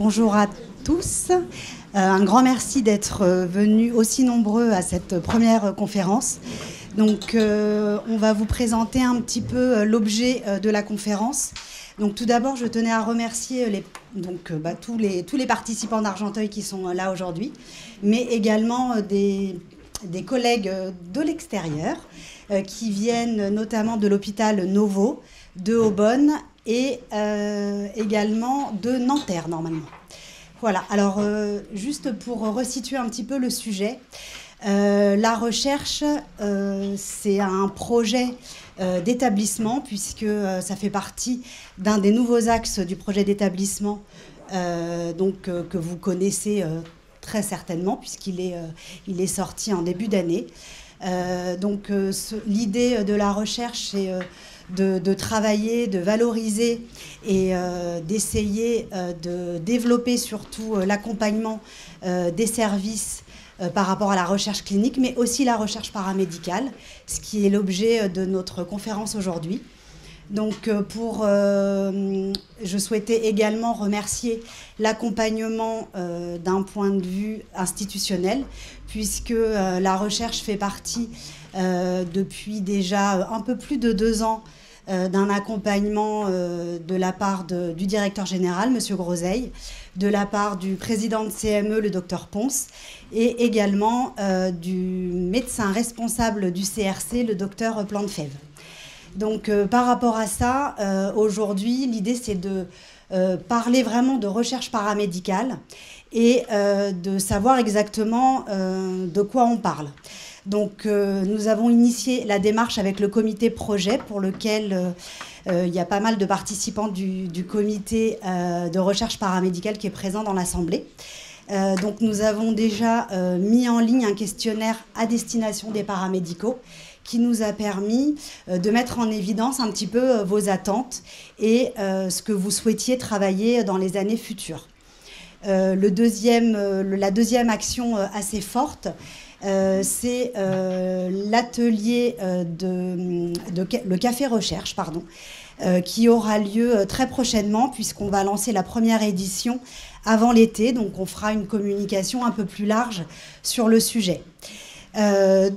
Bonjour à tous. Un grand merci d'être venus aussi nombreux à cette première conférence. Donc, on va vous présenter un petit peu l'objet de la conférence. Donc, tout d'abord, je tenais à remercier tous les participants d'Argenteuil qui sont là aujourd'hui, mais également des collègues de l'extérieur qui viennent notamment de l'hôpital Novo, de Aubonne et également de Nanterre, normalement. Voilà, alors juste pour resituer un petit peu le sujet, la recherche, c'est un projet d'établissement, puisque ça fait partie d'un des nouveaux axes du projet d'établissement que vous connaissez très certainement, puisqu'il est sorti en début d'année. L'idée de la recherche, c'est de travailler, de valoriser et d'essayer de développer surtout l'accompagnement des services par rapport à la recherche clinique, mais aussi la recherche paramédicale, ce qui est l'objet de notre conférence aujourd'hui. Donc, je souhaitais également remercier l'accompagnement d'un point de vue institutionnel, puisque la recherche fait partie depuis déjà un peu plus de 2 ans d'un accompagnement de la part du directeur général, M. Groseille, de la part du président de CME, le docteur Ponce, et également du médecin responsable du CRC, le docteur Plantefèvre. Donc, par rapport à ça, aujourd'hui, l'idée, c'est de parler vraiment de recherche paramédicale et de savoir exactement de quoi on parle. Donc, nous avons initié la démarche avec le comité projet pour lequel il y a pas mal de participants du comité de recherche paramédicale qui est présent dans l'Assemblée. Donc, nous avons déjà mis en ligne un questionnaire à destination des paramédicaux qui nous a permis de mettre en évidence un petit peu vos attentes et ce que vous souhaitiez travailler dans les années futures. La deuxième action assez forte, c'est l'atelier le café recherche, qui aura lieu très prochainement, puisqu'on va lancer la première édition avant l'été. Donc, on fera une communication un peu plus large sur le sujet. Je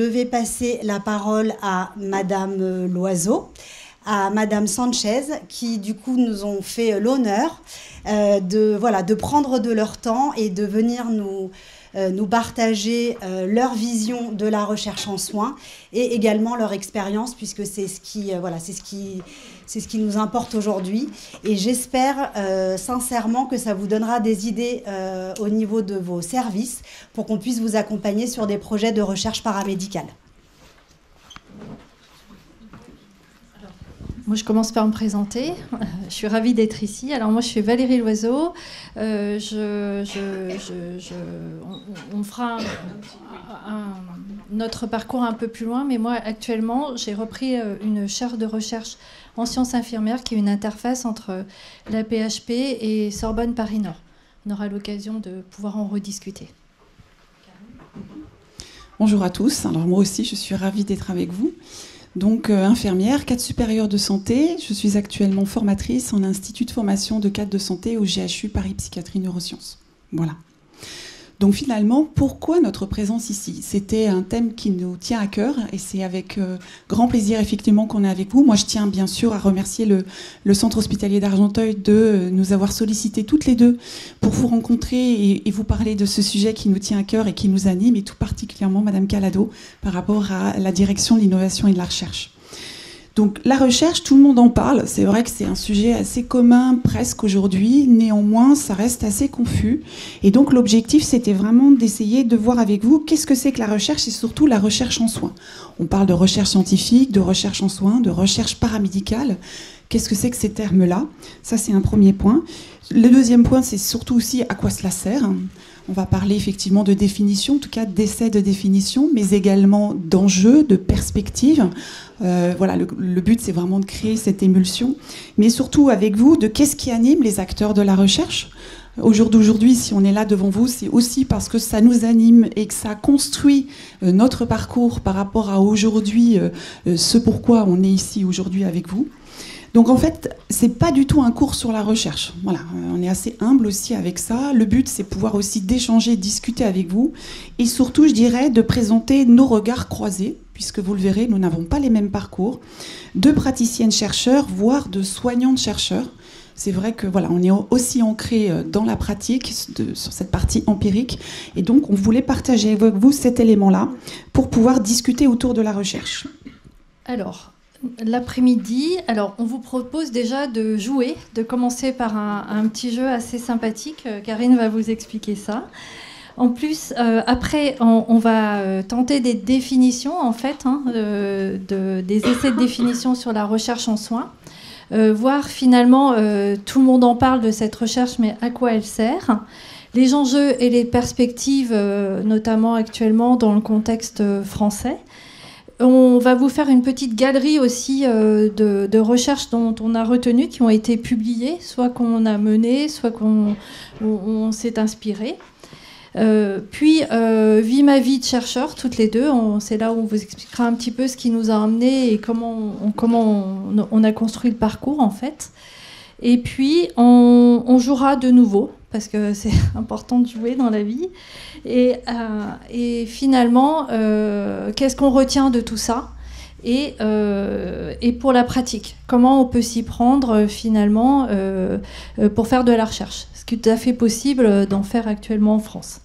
vais passer la parole à Madame Loiseau, à Madame Sanchez, qui du coup nous ont fait l'honneur de prendre de leur temps et de venir nous partager leur vision de la recherche en soins et également leur expérience, puisque c'est ce qui nous importe aujourd'hui. Et j'espère sincèrement que ça vous donnera des idées au niveau de vos services pour qu'on puisse vous accompagner sur des projets de recherche paramédicale. Moi, je commence par me présenter. Je suis ravie d'être ici. Alors, moi, je suis Valérie Loiseau. On fera notre parcours un peu plus loin, mais moi, actuellement, j'ai repris une chaire de recherche en sciences infirmières qui est une interface entre la PHP et Sorbonne Paris-Nord. On aura l'occasion de pouvoir en rediscuter. Bonjour à tous. Alors, moi aussi, je suis ravie d'être avec vous. Donc, infirmière, cadre supérieur de santé. Je suis actuellement formatrice en institut de formation de cadre de santé au GHU Paris Psychiatrie Neurosciences. Voilà. Donc, finalement, pourquoi notre présence ici? C'était un thème qui nous tient à cœur et c'est avec grand plaisir, effectivement, qu'on est avec vous. Moi, je tiens bien sûr à remercier le Centre hospitalier d'Argenteuil de nous avoir sollicité toutes les deux pour vous rencontrer et vous parler de ce sujet qui nous tient à cœur et qui nous anime, et tout particulièrement Madame Calado, par rapport à la direction de l'innovation et de la recherche. Donc la recherche, tout le monde en parle. C'est vrai que c'est un sujet assez commun presque aujourd'hui. Néanmoins, ça reste assez confus. Et donc l'objectif, c'était vraiment d'essayer de voir avec vous qu'est-ce que c'est que la recherche et surtout la recherche en soins. On parle de recherche scientifique, de recherche en soins, de recherche paramédicale. Qu'est-ce que c'est que ces termes-là? Ça, c'est un premier point. Le deuxième point, c'est surtout aussi à quoi cela sert. On va parler effectivement de définition, en tout cas d'essais de définition, mais également d'enjeux, de perspectives. Voilà, le but, c'est vraiment de créer cette émulsion. Mais surtout avec vous, de qu'est-ce qui anime les acteurs de la recherche. Au jour d'aujourd'hui, si on est là devant vous, c'est aussi parce que ça nous anime et que ça construit notre parcours par rapport à aujourd'hui, ce pourquoi on est ici aujourd'hui avec vous. Donc en fait, c'est pas du tout un cours sur la recherche. Voilà, on est assez humble aussi avec ça. Le but, c'est pouvoir aussi d'échanger, discuter avec vous, et surtout, je dirais, de présenter nos regards croisés, puisque vous le verrez, nous n'avons pas les mêmes parcours, de praticiennes-chercheurs, voire de soignantes-chercheurs. C'est vrai que voilà, on est aussi ancré dans la pratique, sur cette partie empirique, et donc on voulait partager avec vous cet élément-là pour pouvoir discuter autour de la recherche. Alors, l'après-midi, on vous propose déjà de jouer, de commencer par un petit jeu assez sympathique. Karine va vous expliquer ça. En plus, après, on va tenter des définitions, en fait, des essais de définition sur la recherche en soins. Voir finalement, tout le monde en parle de cette recherche, mais à quoi elle sert. Les enjeux et les perspectives, notamment actuellement dans le contexte français. On va vous faire une petite galerie aussi de recherches dont on a retenu, qui ont été publiées, soit qu'on a menées, soit qu'on s'est inspiré. Puis, Vie ma vie de chercheur, toutes les deux. C'est là où on vous expliquera un petit peu ce qui nous a emmenés et comment on a construit le parcours, en fait. Et puis, on jouera de nouveau, parce que c'est important de jouer dans la vie. Et finalement, qu'est-ce qu'on retient de tout ça ? Et pour la pratique, comment on peut s'y prendre finalement pour faire de la recherche ? Ce qui est tout à fait possible d'en faire actuellement en France.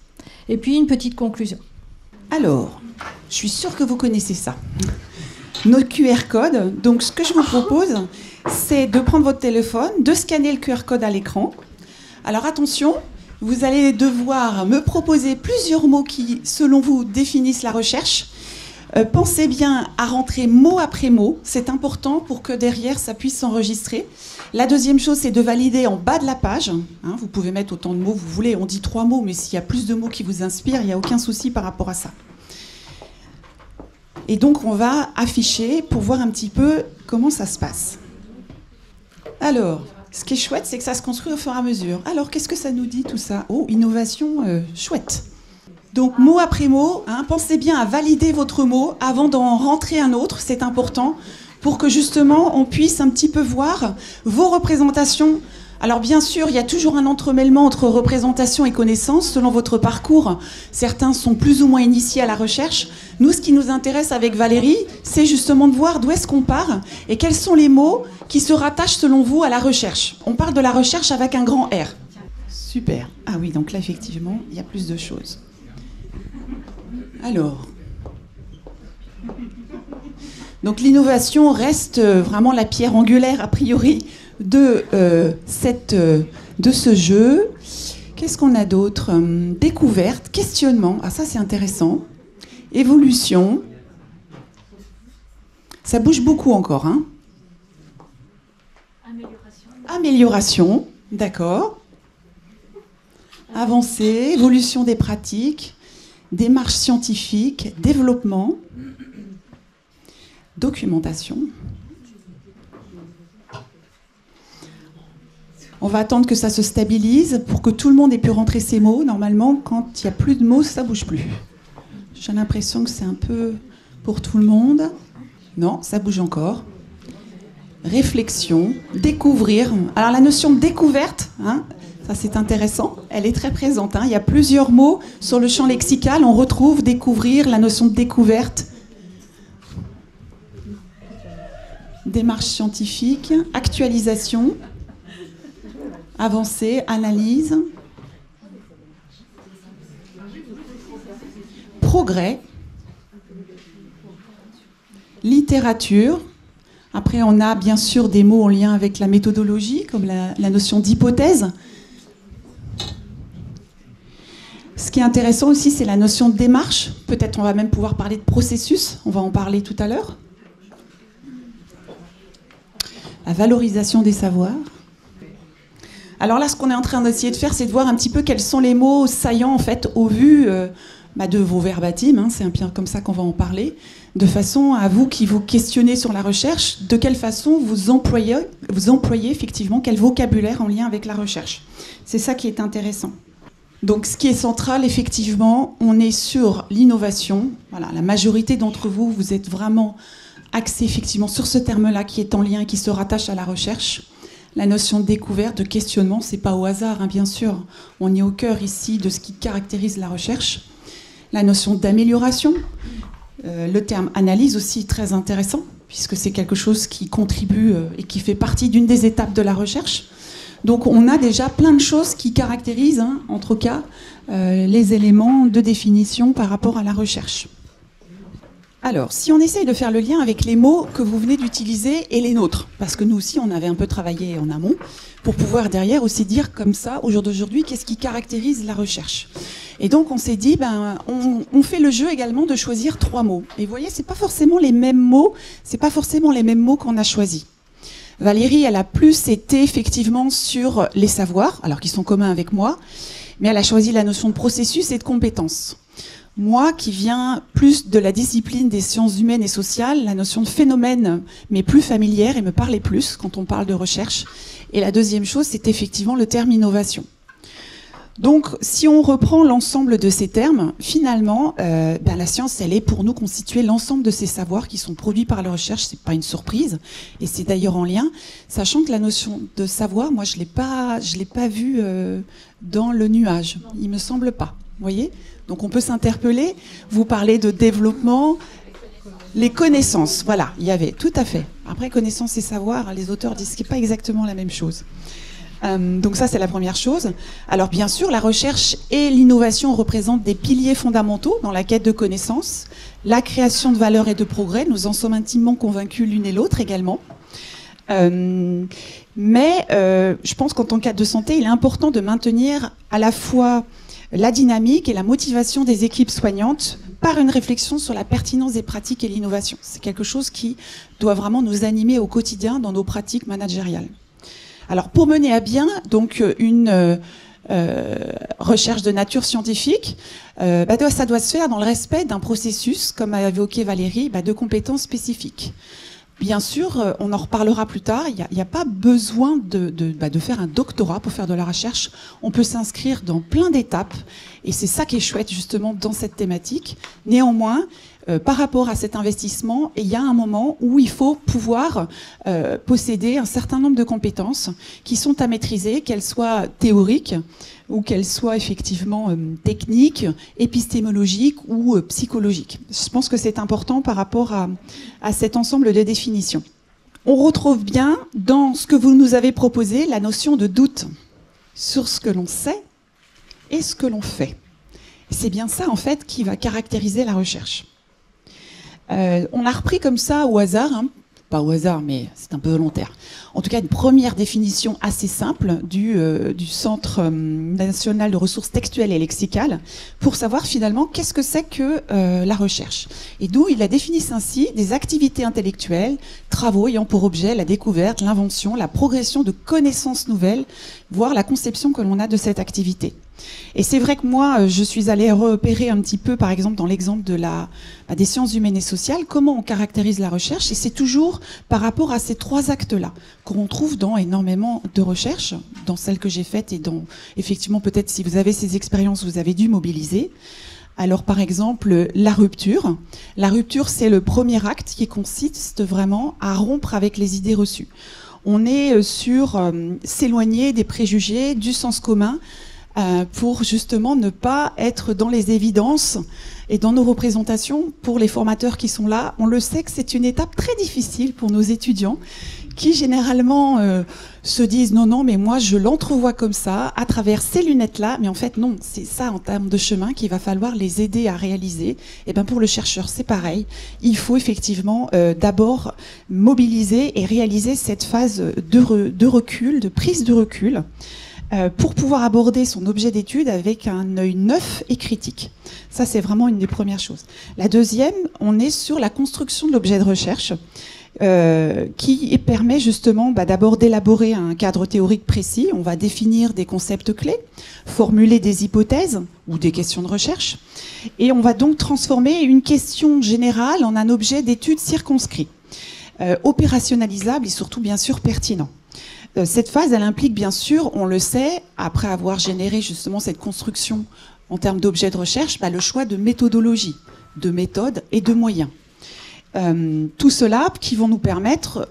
Et puis une petite conclusion. Alors, je suis sûre que vous connaissez ça. Nos QR codes. Donc ce que je vous propose, c'est de prendre votre téléphone, de scanner le QR code à l'écran. Alors attention, vous allez devoir me proposer plusieurs mots qui, selon vous, définissent la recherche. Pensez bien à rentrer mot après mot. C'est important pour que derrière, ça puisse s'enregistrer. La deuxième chose, c'est de valider en bas de la page. Vous pouvez mettre autant de mots que vous voulez. On dit 3 mots, mais s'il y a plus de mots qui vous inspirent, il n'y a aucun souci par rapport à ça. Et donc, on va afficher pour voir un petit peu comment ça se passe. Alors, ce qui est chouette, c'est que ça se construit au fur et à mesure. Alors, qu'est-ce que ça nous dit tout ça ? Oh, innovation, chouette. Donc, mot après mot, pensez bien à valider votre mot avant d'en rentrer un autre, c'est important, pour que justement, on puisse un petit peu voir vos représentations. Alors, bien sûr, il y a toujours un entremêlement entre représentation et connaissance, selon votre parcours. Certains sont plus ou moins initiés à la recherche. Nous, ce qui nous intéresse avec Valérie, c'est justement de voir d'où est-ce qu'on part et quels sont les mots qui se rattachent, selon vous, à la recherche. On parle de la recherche avec un grand R. Super. Ah oui, donc là, effectivement, il y a plus de choses. Alors, donc l'innovation reste vraiment la pierre angulaire, a priori, de ce jeu. Qu'est-ce qu'on a d'autre ? Découverte, questionnement, ah ça c'est intéressant. Évolution. Ça bouge beaucoup encore. Amélioration, d'accord. Avancée, évolution des pratiques. Démarche scientifique, développement, documentation. On va attendre que ça se stabilise pour que tout le monde ait pu rentrer ses mots. Normalement, quand il n'y a plus de mots, ça ne bouge plus. J'ai l'impression que c'est un peu pour tout le monde. Non, ça bouge encore. Réflexion, découvrir. Alors la notion de découverte, ça c'est intéressant, elle est très présente. Il y a plusieurs mots sur le champ lexical, on retrouve découvrir, la notion de découverte. Démarche scientifique, actualisation, avancée, analyse, progrès, littérature. Après, on a bien sûr des mots en lien avec la méthodologie, comme la notion d'hypothèse. Ce qui est intéressant aussi, c'est la notion de démarche. Peut-être on va même pouvoir parler de processus, on va en parler tout à l'heure. La valorisation des savoirs. Alors là, ce qu'on est en train d'essayer de faire, c'est de voir un petit peu quels sont les mots saillants, en fait, au vu de vos verbatim, c'est un peu comme ça qu'on va en parler, de façon à vous qui vous questionnez sur la recherche, de quelle façon vous employez effectivement quel vocabulaire en lien avec la recherche. C'est ça qui est intéressant. Donc ce qui est central, effectivement, on est sur l'innovation. Voilà, la majorité d'entre vous, vous êtes vraiment axé effectivement sur ce terme-là qui est en lien et qui se rattache à la recherche. La notion de découverte, de questionnement, c'est pas au hasard, hein, bien sûr. On est au cœur ici de ce qui caractérise la recherche. La notion d'amélioration, le terme analyse aussi très intéressant, puisque c'est quelque chose qui contribue et qui fait partie d'une des étapes de la recherche. Donc on a déjà plein de choses qui caractérisent, hein, en tout cas, les éléments de définition par rapport à la recherche. Alors, si on essaye de faire le lien avec les mots que vous venez d'utiliser et les nôtres, parce que nous aussi, on avait un peu travaillé en amont, pour pouvoir derrière aussi dire comme ça, au jour d'aujourd'hui, qu'est-ce qui caractérise la recherche. Et donc, on s'est dit, on fait le jeu également de choisir 3 mots. Et vous voyez, c'est pas forcément les mêmes mots, qu'on a choisis. Valérie, elle a plus été effectivement sur les savoirs, alors qu'ils sont communs avec moi, mais elle a choisi la notion de processus et de compétences. Moi, qui viens plus de la discipline des sciences humaines et sociales, la notion de phénomène m'est plus familière et me parlait plus quand on parle de recherche. Et la deuxième chose, c'est effectivement le terme innovation. Donc, si on reprend l'ensemble de ces termes, finalement, la science, elle est pour nous constituer l'ensemble de ces savoirs qui sont produits par la recherche. C'est pas une surprise, et c'est d'ailleurs en lien, sachant que la notion de savoir, moi, je l'ai pas vue dans le nuage. Il me semble pas. Vous voyez ? Donc on peut s'interpeller, vous parlez de développement, les connaissances, voilà, il y avait, tout à fait. Après, connaissances et savoir, les auteurs disent que ce n'est pas exactement la même chose. Donc ça, c'est la première chose. Alors bien sûr, la recherche et l'innovation représentent des piliers fondamentaux dans la quête de connaissances, la création de valeur et de progrès, nous en sommes intimement convaincus l'une et l'autre également. Mais je pense qu'en tant que cadre de santé, il est important de maintenir à la fois la dynamique et la motivation des équipes soignantes par une réflexion sur la pertinence des pratiques et l'innovation. C'est quelque chose qui doit vraiment nous animer au quotidien dans nos pratiques managériales. Alors, pour mener à bien donc une recherche de nature scientifique, ça doit se faire dans le respect d'un processus, comme a évoqué Valérie, de compétences spécifiques. Bien sûr, on en reparlera plus tard, il n'y a pas besoin de faire un doctorat pour faire de la recherche. On peut s'inscrire dans plein d'étapes, et c'est ça qui est chouette justement dans cette thématique. Néanmoins, par rapport à cet investissement, il y a un moment où il faut pouvoir posséder un certain nombre de compétences qui sont à maîtriser, qu'elles soient théoriques ou qu'elles soient effectivement techniques, épistémologiques ou psychologiques. Je pense que c'est important par rapport à cet ensemble de définitions. On retrouve bien dans ce que vous nous avez proposé la notion de doute sur ce que l'on sait et ce que l'on fait. C'est bien ça en fait qui va caractériser la recherche. On a repris comme ça au hasard, hein, pas au hasard, mais c'est un peu volontaire. En tout cas, une première définition assez simple du Centre national de ressources textuelles et lexicales pour savoir finalement qu'est-ce que c'est que la recherche. Et d'où il la définit ainsi des activités intellectuelles, travaux ayant pour objet la découverte, l'invention, la progression de connaissances nouvelles, voire la conception que l'on a de cette activité. Et c'est vrai que moi, je suis allée repérer un petit peu, par exemple, dans l'exemple des sciences humaines et sociales, comment on caractérise la recherche. Et c'est toujours par rapport à ces 3 actes-là qu'on trouve dans énormément de recherches, dans celles que j'ai faites et dans, effectivement, peut-être si vous avez ces expériences, vous avez dû mobiliser. Alors, par exemple, la rupture. La rupture, c'est le premier acte qui consiste vraiment à rompre avec les idées reçues. On est sur s'éloigner des préjugés, du sens commun, pour justement ne pas être dans les évidences et dans nos représentations. Pour les formateurs qui sont là, on le sait que c'est une étape très difficile pour nos étudiants qui généralement se disent non, mais moi je l'entrevois comme ça, à travers ces lunettes-là, mais en fait non, c'est ça en termes de chemin qu'il va falloir les aider à réaliser. Et bien pour le chercheur, c'est pareil, il faut effectivement d'abord mobiliser et réaliser cette phase de recul, de prise de recul, pour pouvoir aborder son objet d'étude avec un œil neuf et critique. Ça, c'est vraiment une des premières choses. La deuxième, on est sur la construction de l'objet de recherche, qui permet justement d'abord d'élaborer un cadre théorique précis. On va définir des concepts clés, formuler des hypothèses ou des questions de recherche, et on va donc transformer une question générale en un objet d'étude circonscrit, opérationnalisable et surtout bien sûr pertinent. Cette phase, elle implique bien sûr, on le sait, après avoir généré justement cette construction en termes d'objets de recherche, le choix de méthodologie, de méthode et de moyens. Tout cela qui vont nous permettre,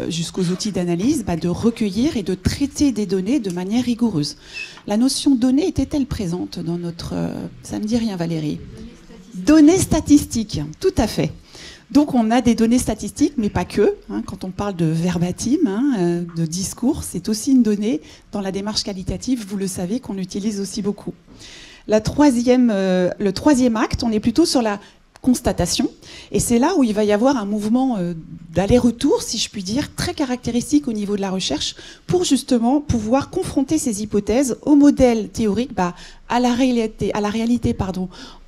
jusqu'aux outils d'analyse, de recueillir et de traiter des données de manière rigoureuse. La notion donnée était-elle présente dans notre... ça ne me dit rien, Valérie. Données statistiques, tout à fait. Donc on a des données statistiques, mais pas que. Quand on parle de verbatim, de discours, c'est aussi une donnée dans la démarche qualitative, vous le savez, qu'on utilise aussi beaucoup. Le troisième acte, on est plutôt sur la constatation. Et c'est là où il va y avoir un mouvement d'aller-retour, si je puis dire, très caractéristique au niveau de la recherche, pour justement pouvoir confronter ces hypothèses au modèle théorique, à la réalité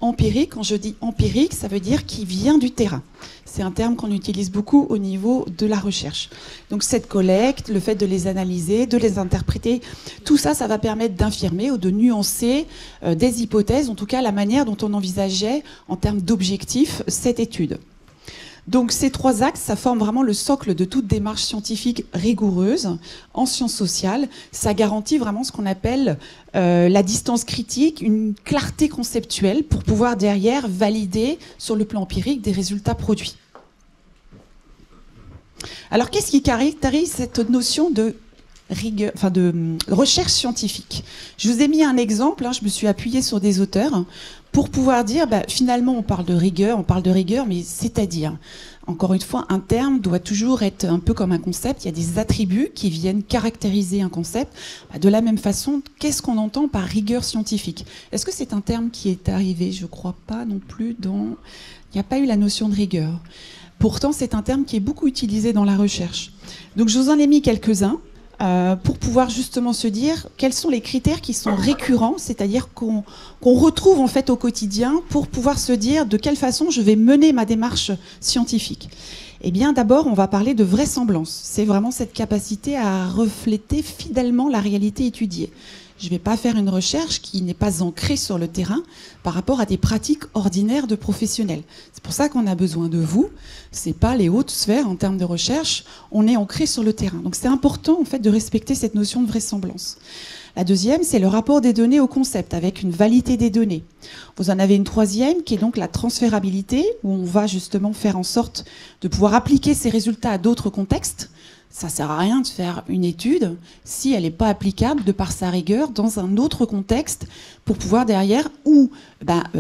empirique. Quand je dis empirique, ça veut dire qui vient du terrain. C'est un terme qu'on utilise beaucoup au niveau de la recherche. Donc cette collecte, le fait de les analyser, de les interpréter, tout ça, ça va permettre d'infirmer ou de nuancer des hypothèses, en tout cas la manière dont on envisageait en termes d'objectifs cette étude. Donc ces trois axes, ça forme vraiment le socle de toute démarche scientifique rigoureuse en sciences sociales. Ça garantit vraiment ce qu'on appelle la distance critique, une clarté conceptuelle pour pouvoir derrière valider sur le plan empirique des résultats produits. Alors qu'est-ce qui caractérise cette notion de rigueur, de recherche scientifique? Je vous ai mis un exemple, je me suis appuyée sur des auteurs pour pouvoir dire, finalement, on parle de rigueur, mais c'est-à-dire, encore une fois, un terme doit toujours être un peu comme un concept. Il y a des attributs qui viennent caractériser un concept. De la même façon, qu'est-ce qu'on entend par rigueur scientifique? Est-ce que c'est un terme qui est arrivé? Je ne crois pas non plus dans... Il n'y a pas eu la notion de rigueur. Pourtant, c'est un terme qui est beaucoup utilisé dans la recherche. Donc, je vous en ai mis quelques-uns. Pour pouvoir justement se dire quels sont les critères qui sont récurrents, c'est-à-dire qu'on retrouve en fait au quotidien pour pouvoir se dire de quelle façon je vais mener ma démarche scientifique. Eh bien d'abord on va parler de vraisemblance. C'est vraiment cette capacité à refléter fidèlement la réalité étudiée. Je ne vais pas faire une recherche qui n'est pas ancrée sur le terrain par rapport à des pratiques ordinaires de professionnels. C'est pour ça qu'on a besoin de vous. Ce n'est pas les hautes sphères en termes de recherche. On est ancré sur le terrain. Donc c'est important en fait de respecter cette notion de vraisemblance. La deuxième, c'est le rapport des données au concept avec une validité des données. Vous en avez une troisième qui est donc la transférabilité, où on va justement faire en sorte de pouvoir appliquer ces résultats à d'autres contextes. Ça ne sert à rien de faire une étude si elle n'est pas applicable de par sa rigueur dans un autre contexte pour pouvoir derrière ou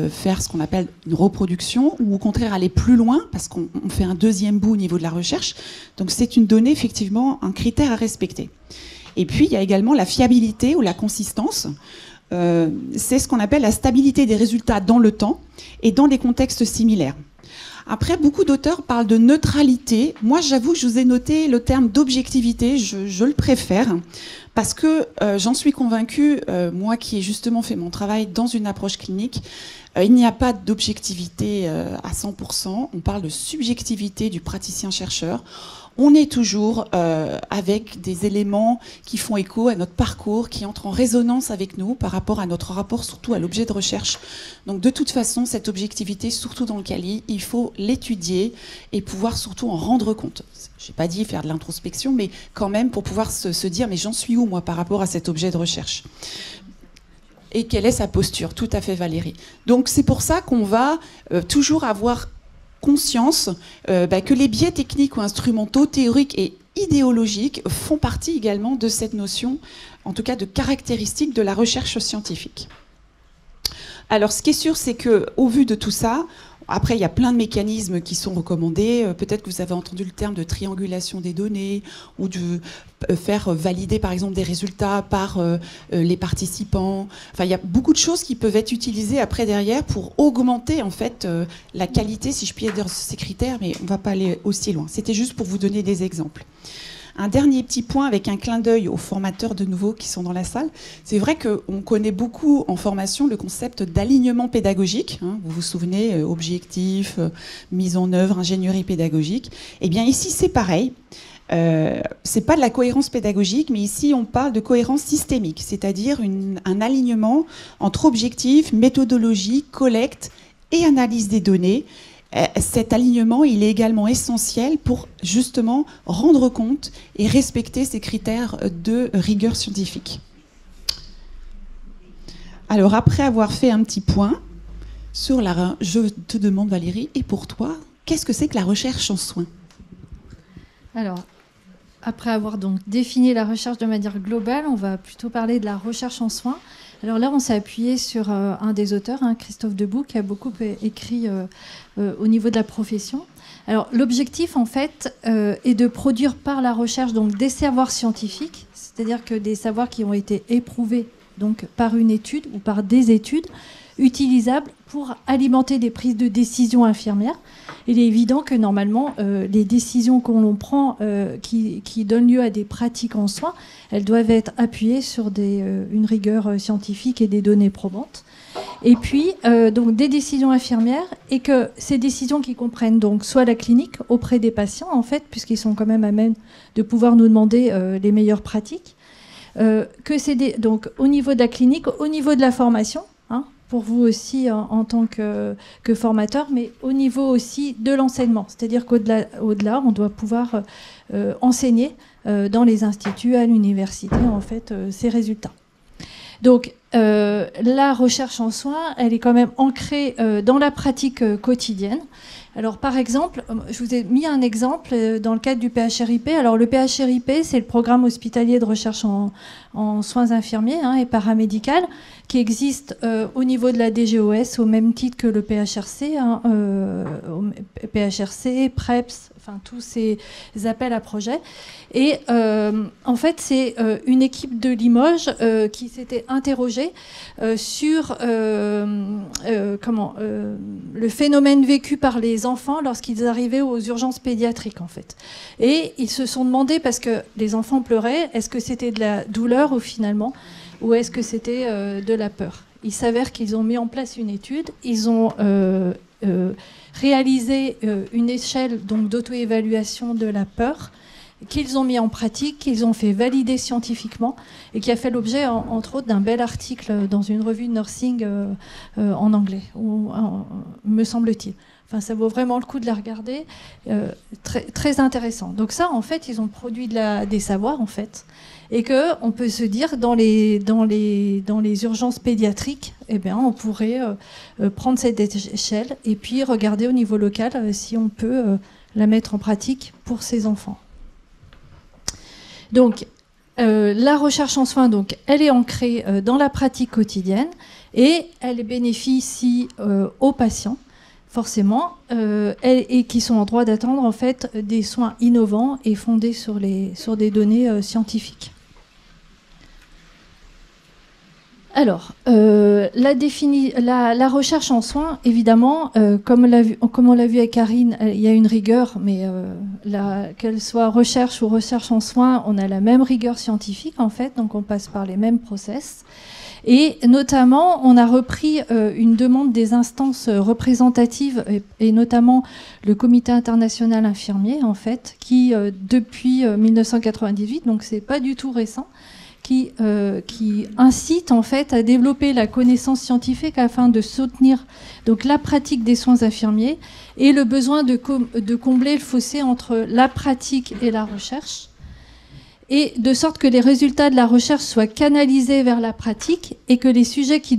faire ce qu'on appelle une reproduction ou au contraire aller plus loin parce qu'on fait un deuxième bout au niveau de la recherche. Donc c'est une donnée effectivement, un critère à respecter. Et puis il y a également la fiabilité ou la consistance. C'est ce qu'on appelle la stabilité des résultats dans le temps et dans des contextes similaires. Après, beaucoup d'auteurs parlent de neutralité. Moi, j'avoue que je vous ai noté le terme d'objectivité. Je le préfère parce que j'en suis convaincue, moi qui ai justement fait mon travail dans une approche clinique, il n'y a pas d'objectivité à 100%. On parle de subjectivité du praticien-chercheur. On est toujours avec des éléments qui font écho à notre parcours, qui entrent en résonance avec nous par rapport à notre rapport surtout à l'objet de recherche. Donc de toute façon, cette objectivité, surtout dans le CALI, il faut l'étudier et pouvoir surtout en rendre compte. Je n'ai pas dit faire de l'introspection, mais quand même pour pouvoir se dire mais j'en suis où moi par rapport à cet objet de recherche ? Et quelle est sa posture? Tout à fait Valérie. Donc c'est pour ça qu'on va toujours avoir conscience que les biais techniques ou instrumentaux, théoriques et idéologiques font partie également de cette notion, en tout cas de caractéristiques de la recherche scientifique. Alors ce qui est sûr, c'est qu'au vu de tout ça, après il y a plein de mécanismes qui sont recommandés. Peut-être que vous avez entendu le terme de triangulation des données ou de faire valider par exemple des résultats par les participants. Enfin, il y a beaucoup de choses qui peuvent être utilisées après derrière pour augmenter en fait la qualité, si je puis dire, de ces critères, mais on ne va pas aller aussi loin. C'était juste pour vous donner des exemples. Un dernier petit point avec un clin d'œil aux formateurs de nouveau qui sont dans la salle. C'est vrai qu'on connaît beaucoup en formation le concept d'alignement pédagogique. Vous vous souvenez, objectif, mise en œuvre, ingénierie pédagogique. Eh bien ici c'est pareil. C'est pas de la cohérence pédagogique, mais ici on parle de cohérence systémique, c'est-à-dire un alignement entre objectifs, méthodologie, collecte et analyse des données. Cet alignement, il est également essentiel pour justement rendre compte et respecter ces critères de rigueur scientifique. Alors après avoir fait un petit point sur je te demande Valérie, et pour toi, qu'est-ce que c'est que la recherche en soins? Alors, après avoir donc défini la recherche de manière globale, on va plutôt parler de la recherche en soins. Alors là, on s'est appuyé sur un des auteurs, Christophe Debout, qui a beaucoup écrit au niveau de la profession. Alors, l'objectif, en fait, est de produire par la recherche donc, des savoirs scientifiques, c'est-à-dire que des savoirs qui ont été éprouvés donc, par une étude ou par des études, utilisables pour alimenter des prises de décision infirmières. Il est évident que normalement, les décisions que l'on prend qui donnent lieu à des pratiques en soins, elles doivent être appuyées sur une rigueur scientifique et des données probantes. Et puis, donc, des décisions infirmières, et que ces décisions qui comprennent donc soit la clinique auprès des patients, en fait, puisqu'ils sont quand même à même de pouvoir nous demander les meilleures pratiques, que c'est donc au niveau de la clinique, au niveau de la formation, pour vous aussi en tant que formateur, mais au niveau aussi de l'enseignement. C'est-à-dire qu'au-delà, on doit pouvoir enseigner dans les instituts, à l'université, en fait, ces résultats. Donc, la recherche en soins, elle est quand même ancrée dans la pratique quotidienne. Alors, par exemple, je vous ai mis un exemple dans le cadre du PHRIP. Alors, le PHRIP, c'est le programme hospitalier de recherche en soins infirmiers et paramédical, qui existe au niveau de la DGOS au même titre que le PHRC, PHRC, PREPS, enfin tous ces appels à projets. Et en fait, c'est une équipe de Limoges qui s'était interrogée sur le phénomène vécu par les enfants lorsqu'ils arrivaient aux urgences pédiatriques, en fait. Et ils se sont demandé, parce que les enfants pleuraient, est-ce que c'était de la douleur finalement, ou est-ce que c'était de la peur? Il s'avère qu'ils ont mis en place une étude, ils ont réalisé une échelle donc d'auto-évaluation de la peur, qu'ils ont mis en pratique, qu'ils ont fait valider scientifiquement, et qui a fait l'objet, entre autres, d'un bel article dans une revue de nursing en anglais, me semble-t-il. Enfin, ça vaut vraiment le coup de la regarder. Très, très intéressant. Donc ça, en fait, ils ont produit des savoirs, en fait, et qu'on peut se dire, dans les urgences pédiatriques, eh bien, on pourrait prendre cette échelle et puis regarder au niveau local si on peut la mettre en pratique pour ces enfants. Donc, la recherche en soins, donc, elle est ancrée dans la pratique quotidienne et elle bénéficie aux patients, forcément, et qui sont en droit d'attendre en fait des soins innovants et fondés sur des données scientifiques. Alors, la recherche en soins, évidemment, comme on l'a vu avec Karine, il y a une rigueur, mais qu'elle soit recherche ou recherche en soins, on a la même rigueur scientifique, en fait, donc on passe par les mêmes process. Et notamment, on a repris une demande des instances représentatives, et notamment le Comité international infirmier, en fait, qui, depuis 1998, donc c'est pas du tout récent, qui incite en fait à développer la connaissance scientifique afin de soutenir donc la pratique des soins infirmiers et le besoin de combler le fossé entre la pratique et la recherche, et de sorte que les résultats de la recherche soient canalisés vers la pratique et que les sujets qui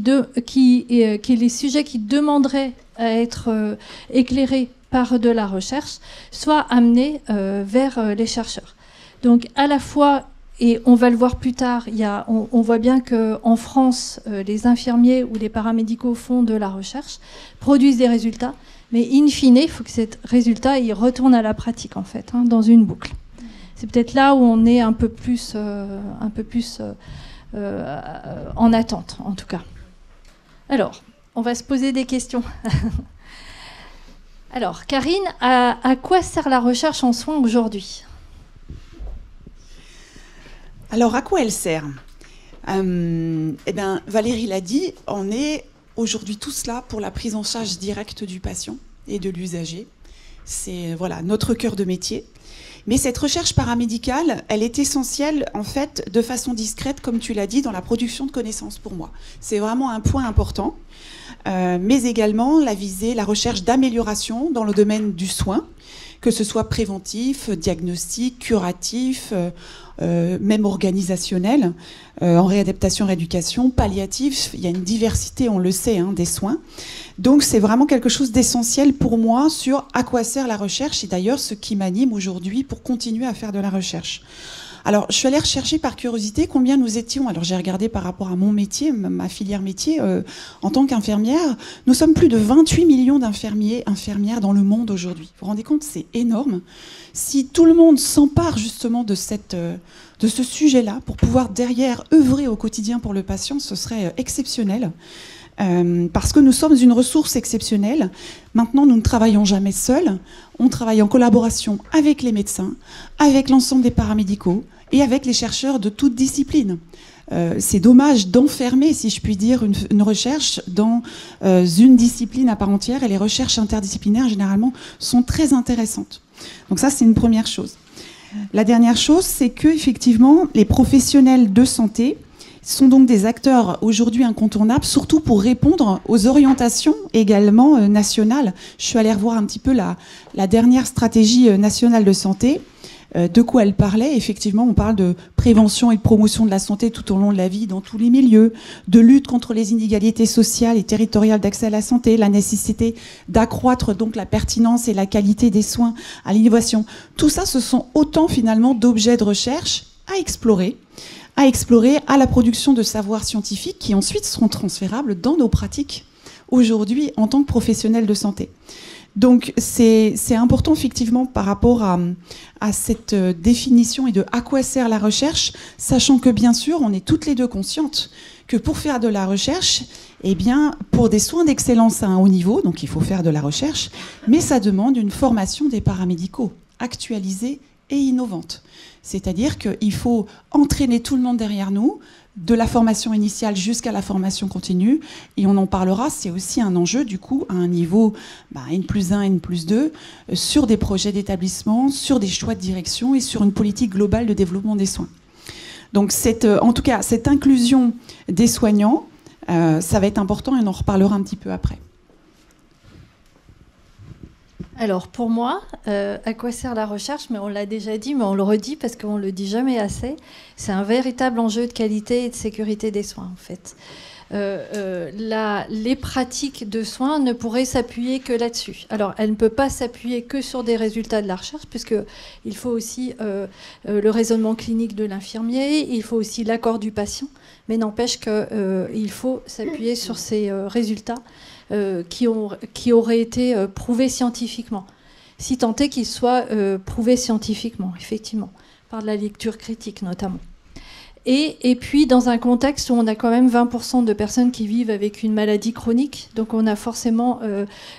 demanderaient à être éclairés par de la recherche soient amenés vers les chercheurs. Donc à la fois, et on va le voir plus tard, on voit bien qu'en France, les infirmiers ou les paramédicaux font de la recherche, produisent des résultats, mais in fine, il faut que ces résultats ils retournent à la pratique, en fait, dans une boucle. C'est peut-être là où on est un peu plus en attente, en tout cas. Alors, on va se poser des questions. Alors, Karine, à quoi sert la recherche en soins aujourd'hui ? Alors, à quoi elle sert ? Valérie l'a dit, on est aujourd'hui tous là pour la prise en charge directe du patient et de l'usager. C'est notre cœur de métier. Mais cette recherche paramédicale, elle est essentielle, en fait, de façon discrète, comme tu l'as dit, dans la production de connaissances pour moi. C'est vraiment un point important. Mais également la visée, la recherche d'amélioration dans le domaine du soin, que ce soit préventif, diagnostic, curatif, même organisationnel, en réadaptation, rééducation, palliatif. Il y a une diversité, on le sait, hein, des soins. Donc c'est vraiment quelque chose d'essentiel pour moi sur à quoi sert la recherche, et d'ailleurs ce qui m'anime aujourd'hui pour continuer à faire de la recherche. Alors, je suis allée rechercher par curiosité combien nous étions. Alors, j'ai regardé par rapport à mon métier, ma filière métier, en tant qu'infirmière. Nous sommes plus de 28 millions d'infirmiers, infirmières dans le monde aujourd'hui. Vous vous rendez compte, c'est énorme. Si tout le monde s'empare justement de ce sujet-là, pour pouvoir derrière œuvrer au quotidien pour le patient, ce serait exceptionnel. Parce que nous sommes une ressource exceptionnelle. Maintenant, nous ne travaillons jamais seuls. On travaille en collaboration avec les médecins, avec l'ensemble des paramédicaux et avec les chercheurs de toutes disciplines. C'est dommage d'enfermer, si je puis dire, une recherche dans une discipline à part entière, et les recherches interdisciplinaires, généralement, sont très intéressantes. Donc ça, c'est une première chose. La dernière chose, c'est qu'effectivement, les professionnels de santé sont donc des acteurs aujourd'hui incontournables, surtout pour répondre aux orientations également nationales. Je suis allée revoir un petit peu la dernière stratégie nationale de santé. De quoi elle parlait? Effectivement, on parle de prévention et de promotion de la santé tout au long de la vie, dans tous les milieux, de lutte contre les inégalités sociales et territoriales d'accès à la santé, la nécessité d'accroître donc la pertinence et la qualité des soins, à l'innovation. Tout ça, ce sont autant finalement d'objets de recherche à explorer, à la production de savoirs scientifiques qui ensuite seront transférables dans nos pratiques aujourd'hui en tant que professionnels de santé. Donc c'est important effectivement par rapport à cette définition et de à quoi sert la recherche, sachant que bien sûr on est toutes les deux conscientes que pour faire de la recherche, eh bien pour des soins d'excellence à un haut niveau, donc il faut faire de la recherche, mais ça demande une formation des paramédicaux actualisée et innovante. C'est-à-dire qu'il faut entraîner tout le monde derrière nous, de la formation initiale jusqu'à la formation continue, et on en parlera, c'est aussi un enjeu du coup à un niveau N+1, N+2, sur des projets d'établissement, sur des choix de direction et sur une politique globale de développement des soins. Donc en tout cas, cette inclusion des soignants, ça va être important et on en reparlera un petit peu après. Alors pour moi, à quoi sert la recherche? Mais on l'a déjà dit, mais on le redit parce qu'on ne le dit jamais assez. C'est un véritable enjeu de qualité et de sécurité des soins, en fait. Les pratiques de soins ne pourraient s'appuyer que là-dessus. Alors, elles ne peuvent pas s'appuyer que sur des résultats de la recherche, puisqu'il faut aussi le raisonnement clinique de l'infirmier, il faut aussi l'accord du patient, mais n'empêche qu'il faut s'appuyer sur ces résultats qui auraient été prouvés scientifiquement, si tant est qu'ils soient prouvés scientifiquement, effectivement, par de la lecture critique notamment. Et puis dans un contexte où on a quand même 20% de personnes qui vivent avec une maladie chronique, donc on a forcément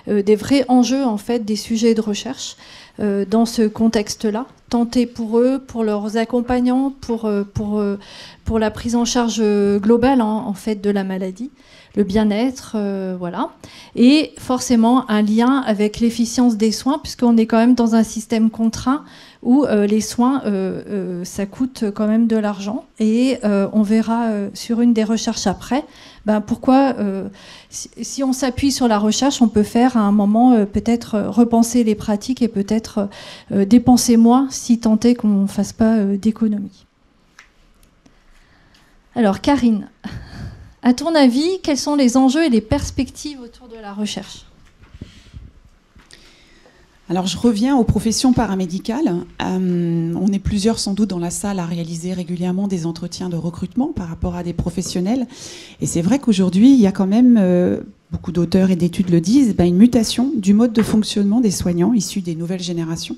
des vrais enjeux, en fait, des sujets de recherche dans ce contexte-là, tenter pour eux, pour leurs accompagnants, pour la prise en charge globale en fait de la maladie, le bien-être, voilà. Et forcément un lien avec l'efficience des soins, puisqu'on est quand même dans un système contraint où les soins, ça coûte quand même de l'argent. Et on verra sur une des recherches après, pourquoi, si on s'appuie sur la recherche, on peut faire à un moment peut-être repenser les pratiques et peut-être dépenser moins si tant est qu'on ne fasse pas d'économie. Alors Karine, à ton avis, quels sont les enjeux et les perspectives autour de la recherche ? Alors je reviens aux professions paramédicales. On est plusieurs sans doute dans la salle à réaliser régulièrement des entretiens de recrutement par rapport à des professionnels. Et c'est vrai qu'aujourd'hui, il y a quand même, beaucoup d'auteurs et d'études le disent, une mutation du mode de fonctionnement des soignants issus des nouvelles générations,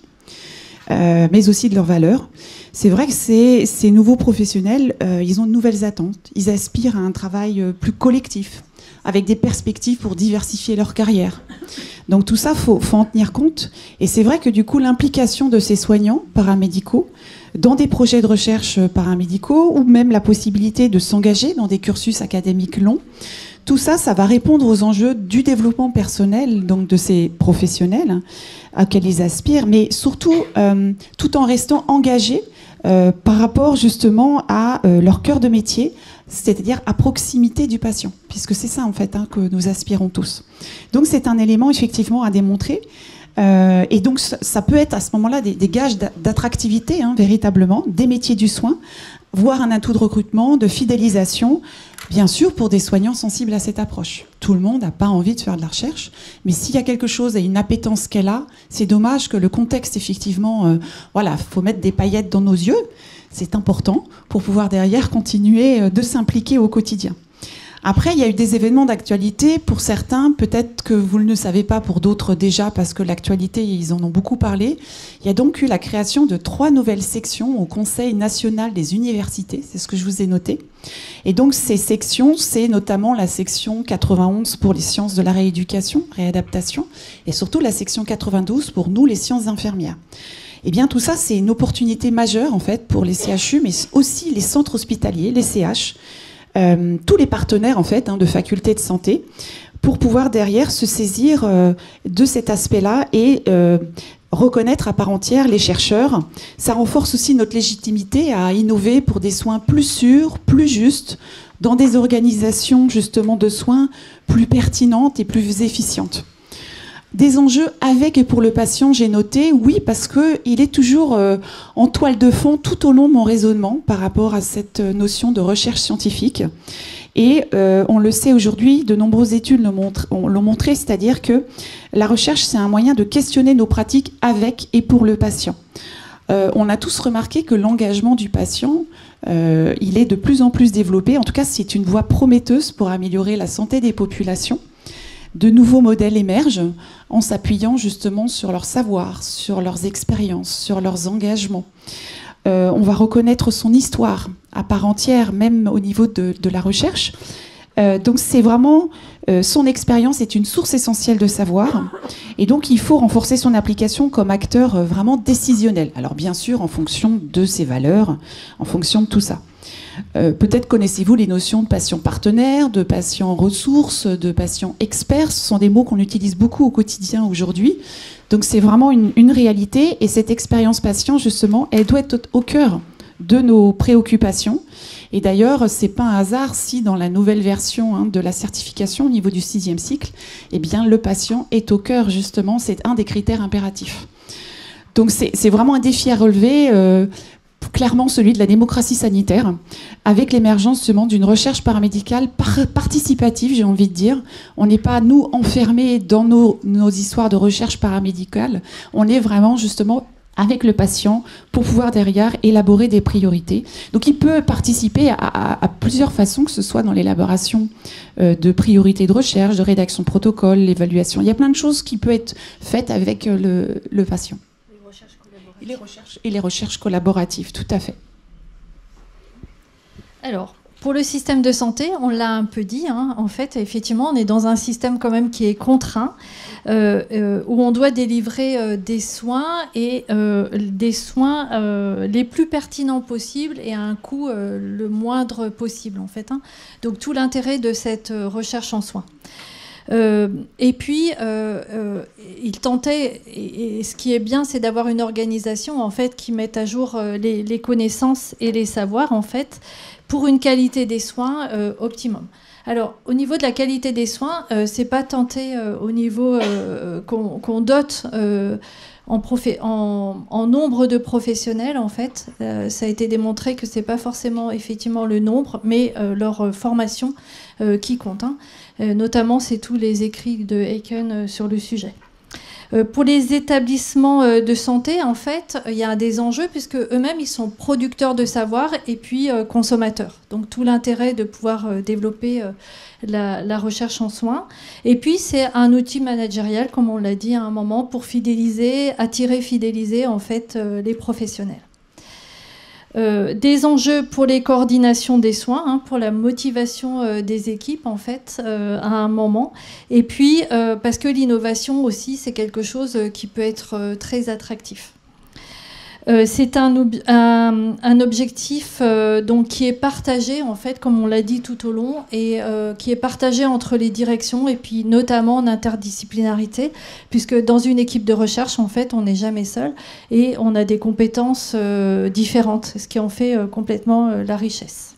mais aussi de leurs valeurs. C'est vrai que ces nouveaux professionnels, ils ont de nouvelles attentes. Ils aspirent à un travail plus collectif, avec des perspectives pour diversifier leur carrière. Donc tout ça, faut en tenir compte. Et c'est vrai que du coup, l'implication de ces soignants paramédicaux dans des projets de recherche paramédicaux, ou même la possibilité de s'engager dans des cursus académiques longs, tout ça, ça va répondre aux enjeux du développement personnel, donc de ces professionnels auxquels ils aspirent, mais surtout tout en restant engagés par rapport justement à leur cœur de métier, c'est-à-dire à proximité du patient, puisque c'est ça en fait que nous aspirons tous. Donc c'est un élément effectivement à démontrer. Et donc, ça peut être à ce moment-là des gages d'attractivité, hein, véritablement, des métiers du soin, voire un atout de recrutement, de fidélisation, bien sûr pour des soignants sensibles à cette approche. Tout le monde n'a pas envie de faire de la recherche, mais s'il y a quelque chose et une appétence qu'elle a, c'est dommage que le contexte, effectivement, voilà, faut mettre des paillettes dans nos yeux, c'est important pour pouvoir derrière continuer de s'impliquer au quotidien. Après, il y a eu des événements d'actualité. Pour certains, peut-être que vous ne le savez pas, pour d'autres déjà, parce que l'actualité, ils en ont beaucoup parlé. Il y a donc eu la création de 3 nouvelles sections au Conseil national des universités. C'est ce que je vous ai noté. Et donc, ces sections, c'est notamment la section 91 pour les sciences de la rééducation, réadaptation, et surtout la section 92 pour nous, les sciences infirmières. Eh bien, tout ça, c'est une opportunité majeure, en fait, pour les CHU, mais aussi les centres hospitaliers, les CH, tous les partenaires en fait de facultés de santé pour pouvoir derrière se saisir de cet aspect-là et reconnaître à part entière les chercheurs. Ça renforce aussi notre légitimité à innover pour des soins plus sûrs, plus justes, dans des organisations justement de soins plus pertinentes et plus efficientes. Des enjeux avec et pour le patient, j'ai noté, oui, parce qu'il est toujours en toile de fond tout au long de mon raisonnement par rapport à cette notion de recherche scientifique. Et on le sait aujourd'hui, de nombreuses études l'ont montré, c'est-à-dire que la recherche, c'est un moyen de questionner nos pratiques avec et pour le patient. On a tous remarqué que l'engagement du patient, il est de plus en plus développé. En tout cas, c'est une voie prometteuse pour améliorer la santé des populations. De nouveaux modèles émergent en s'appuyant justement sur leur savoir, sur leurs expériences, sur leurs engagements. On va reconnaître son histoire à part entière, même au niveau de la recherche. Donc c'est vraiment son expérience est une source essentielle de savoir, et donc il faut renforcer son application comme acteur vraiment décisionnel. Alors bien sûr en fonction de ses valeurs, en fonction de tout ça. Peut-être connaissez-vous les notions de patient partenaire, de patient ressource, de patient expert. Ce sont des mots qu'on utilise beaucoup au quotidien aujourd'hui. Donc c'est vraiment une réalité. Et cette expérience patient, justement, elle doit être au cœur de nos préoccupations. Et d'ailleurs, c'est pas un hasard si dans la nouvelle version de la certification au niveau du 6e cycle, eh bien, le patient est au cœur, justement. C'est un des critères impératifs. Donc c'est vraiment un défi à relever. Clairement celui de la démocratie sanitaire, avec l'émergence justement d'une recherche paramédicale participative, j'ai envie de dire. On n'est pas, nous, enfermés dans nos histoires de recherche paramédicale. On est vraiment justement avec le patient pour pouvoir derrière élaborer des priorités. Donc il peut participer à plusieurs façons, que ce soit dans l'élaboration de priorités de recherche, de rédaction de protocole, l'évaluation. Il y a plein de choses qui peuvent être faites avec le patient. Et les recherches collaboratives, tout à fait. Alors, pour le système de santé, on l'a un peu dit, en fait, effectivement, on est dans un système quand même qui est contraint, où on doit délivrer des soins, et des soins les plus pertinents possibles et à un coût le moindre possible, en fait. Donc, tout l'intérêt de cette recherche en soins. Et puis, il tentait, et ce qui est bien, c'est d'avoir une organisation en fait qui mette à jour les connaissances et les savoirs en fait pour une qualité des soins optimum. Alors, au niveau de la qualité des soins, c'est pas tenté au niveau qu'on dote en nombre de professionnels, en fait. Ça a été démontré que c'est pas forcément effectivement le nombre, mais leur formation qui compte. Notamment, c'est tous les écrits de Aiken sur le sujet. Pour les établissements de santé, en fait, il y a des enjeux puisque eux-mêmes, ils sont producteurs de savoir et puis consommateurs. Donc, tout l'intérêt de pouvoir développer la recherche en soins. Et puis, c'est un outil managérial, comme on l'a dit à un moment, pour attirer, fidéliser, en fait, les professionnels. Des enjeux pour les coordinations des soins, pour la motivation des équipes en fait à un moment, et puis parce que l'innovation aussi c'est quelque chose qui peut être très attractif. C'est un objectif donc qui est partagé en fait, comme on l'a dit tout au long, et qui est partagé entre les directions et puis notamment en interdisciplinarité, puisque dans une équipe de recherche en fait on n'est jamais seul et on a des compétences différentes, ce qui en fait complètement la richesse.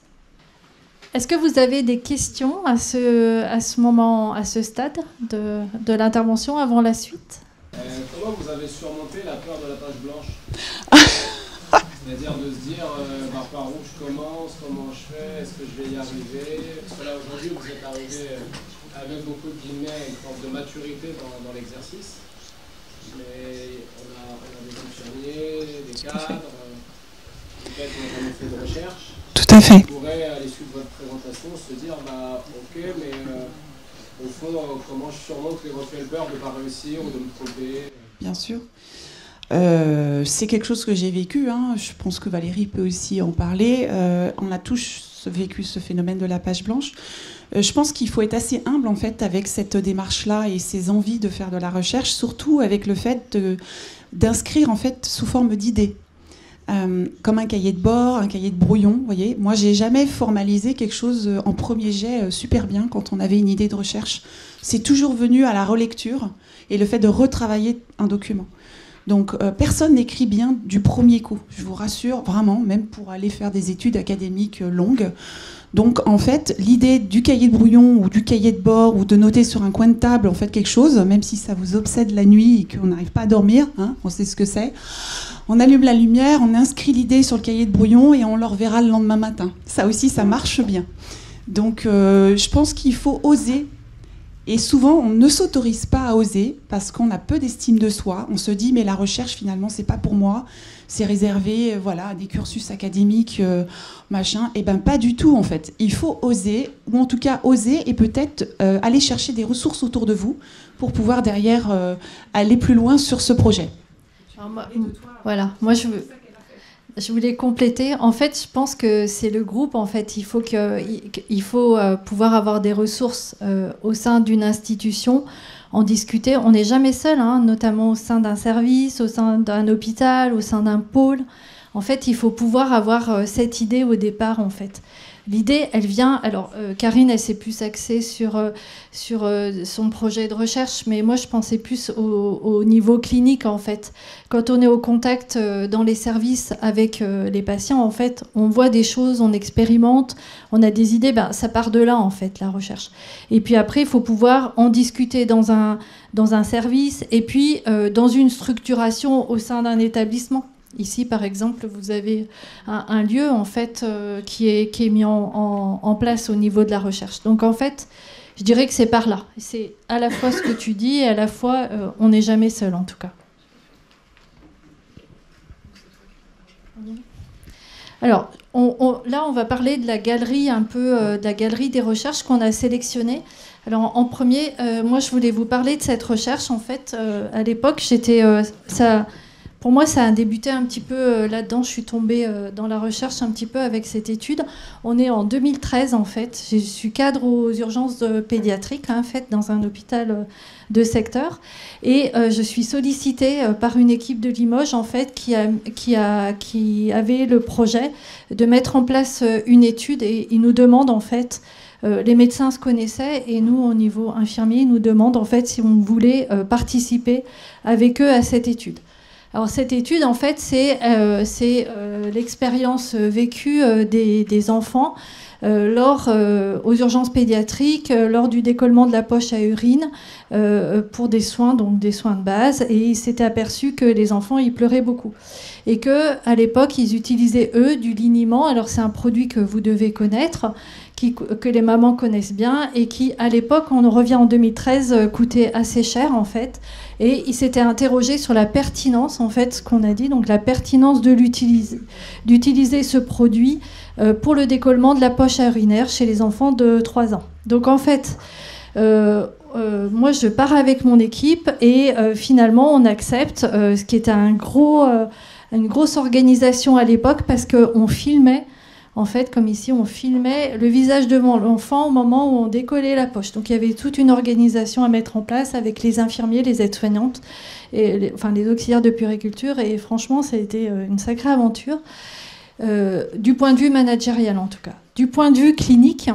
Est-ce que vous avez des questions à ce moment, à ce stade de l'intervention avant la suite ? Comment comment vous avez surmonté la peur de la page blanche? C'est-à-dire de se dire par où je commence, comment je fais, est-ce que je vais y arriver? Parce que là aujourd'hui vous êtes arrivé avec beaucoup de guillemets, une forme de maturité dans l'exercice. Mais on a des infirmiers, des cadres, peut-être qu'on n'a jamais fait de recherche. Tout à fait. On pourrait, à l'issue de votre présentation, se dire ok, mais au fond, comment je surmonte l'éventuelle peur de ne pas réussir ou de me tromper? Bien sûr. C'est quelque chose que j'ai vécu, hein. Je pense que Valérie peut aussi en parler. On a tous vécu ce phénomène de la page blanche. Je pense qu'il faut être assez humble en fait avec cette démarche-là et ces envies de faire de la recherche, surtout avec le fait d'inscrire en fait sous forme d'idées. Comme un cahier de bord, un cahier de brouillon, vous voyez. Moi, j'ai jamais formalisé quelque chose en premier jet super bien quand on avait une idée de recherche. C'est toujours venu à la relecture et le fait de retravailler un document. Donc, personne n'écrit bien du premier coup. Je vous rassure, vraiment, même pour aller faire des études académiques longues. Donc, en fait, l'idée du cahier de brouillon ou du cahier de bord ou de noter sur un coin de table, en fait, quelque chose, même si ça vous obsède la nuit et qu'on n'arrive pas à dormir, hein, on sait ce que c'est. On allume la lumière, on inscrit l'idée sur le cahier de brouillon et on le reverra le lendemain matin. Ça aussi, ça marche bien. Donc, je pense qu'il faut oser. Et souvent, on ne s'autorise pas à oser parce qu'on a peu d'estime de soi. On se dit, mais la recherche, finalement, c'est pas pour moi. C'est réservé, voilà, à des cursus académiques, machin. Eh ben, pas du tout, en fait. Il faut oser, ou en tout cas oser, et peut-être aller chercher des ressources autour de vous pour pouvoir derrière aller plus loin sur ce projet. Alors moi, je voulais compléter. En fait, je pense que c'est le groupe. En fait, il faut pouvoir avoir des ressources au sein d'une institution, en discuter. On n'est jamais seul, hein, notamment au sein d'un service, au sein d'un hôpital, au sein d'un pôle. En fait, il faut pouvoir avoir cette idée au départ, en fait. L'idée, elle vient... Alors, Karine, elle s'est plus axée sur son projet de recherche, mais moi, je pensais plus au niveau clinique, en fait. Quand on est au contact dans les services avec les patients, en fait, on voit des choses, on expérimente, on a des idées, ben, ça part de là, en fait, la recherche. Et puis après, il faut pouvoir en discuter dans un service et puis dans une structuration au sein d'un établissement. Ici, par exemple, vous avez un lieu en fait, qui est mis en place au niveau de la recherche. Donc, en fait, je dirais que c'est par là. C'est à la fois ce que tu dis et à la fois, on n'est jamais seul, en tout cas. Alors, là, on va parler de la galerie, un peu de la galerie des recherches qu'on a sélectionnées. Alors, en premier, moi, je voulais vous parler de cette recherche. En fait, à l'époque, pour moi, ça a débuté un petit peu là-dedans. Je suis tombée dans la recherche un petit peu avec cette étude. On est en 2013, en fait. Je suis cadre aux urgences pédiatriques, en fait, dans un hôpital de secteur. Et je suis sollicitée par une équipe de Limoges, en fait, qui avait le projet de mettre en place une étude. Et ils nous demandent, en fait, les médecins se connaissaient et nous, au niveau infirmier, ils nous demandent, en fait, si on voulait participer avec eux à cette étude. Alors cette étude, en fait, c'est l'expérience vécue des enfants aux urgences pédiatriques, lors du décollement de la poche à urine pour des soins, donc des soins de base. Et ils s'étaient aperçus que les enfants, ils pleuraient beaucoup. Et qu'à l'époque, ils utilisaient, eux, du liniment. Alors c'est un produit que vous devez connaître, que les mamans connaissent bien et qui, à l'époque, on revient en 2013, coûtait assez cher, en fait. Et ils s'étaient interrogés sur la pertinence, en fait, ce qu'on a dit, donc la pertinence d'utiliser ce produit pour le décollement de la poche urinaire chez les enfants de 3 ans. Donc, en fait, moi, je pars avec mon équipe et finalement, on accepte, ce qui était une grosse organisation à l'époque parce qu'on filmait. En fait, comme ici, on filmait le visage de l'enfant au moment où on décollait la poche. Donc, il y avait toute une organisation à mettre en place avec les infirmiers, les aides-soignantes, et les auxiliaires de puériculture. Et franchement, ça a été une sacrée aventure, du point de vue managérial en tout cas. Du point de vue clinique,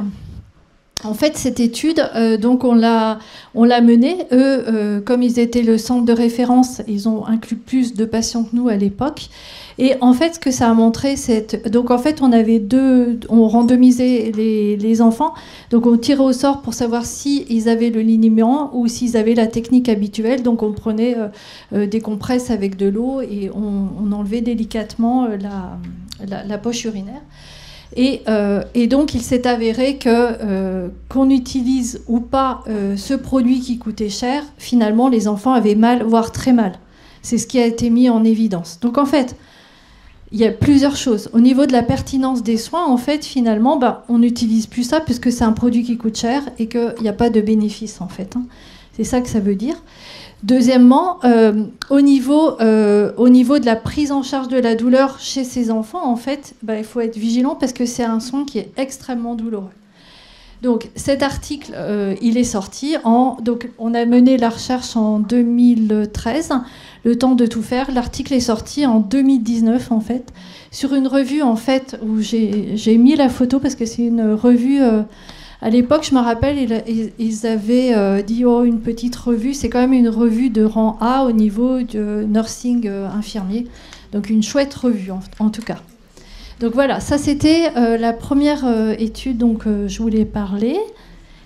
En fait, cette étude, donc on l'a menée. Eux, comme ils étaient le centre de référence, ils ont inclus plus de patients que nous à l'époque. Et en fait, ce que ça a montré, donc en fait, on randomisait les enfants. Donc on tirait au sort pour savoir s'ils avaient le liniment ou s'ils avaient la technique habituelle. Donc on prenait des compresses avec de l'eau et on enlevait délicatement la poche urinaire. Et donc, il s'est avéré qu'on utilise ou pas ce produit qui coûtait cher, finalement, les enfants avaient mal, voire très mal. C'est ce qui a été mis en évidence. Donc, en fait, il y a plusieurs choses. Au niveau de la pertinence des soins, en fait, finalement, on n'utilise plus ça puisque c'est un produit qui coûte cher et qu'il n'y a pas de bénéfice, en fait. C'est ça que ça veut dire. Deuxièmement, au niveau de la prise en charge de la douleur chez ces enfants, en fait, il faut être vigilant parce que c'est un soin qui est extrêmement douloureux. Donc cet article, il est sorti donc on a mené la recherche en 2013, le temps de tout faire. L'article est sorti en 2019 en fait, sur une revue en fait où j'ai mis la photo parce que c'est une revue. À l'époque, je me rappelle, ils avaient dit une petite revue. C'est quand même une revue de rang A au niveau de nursing infirmier. Donc une chouette revue, en tout cas. Donc voilà, ça c'était la première étude dont je voulais parler.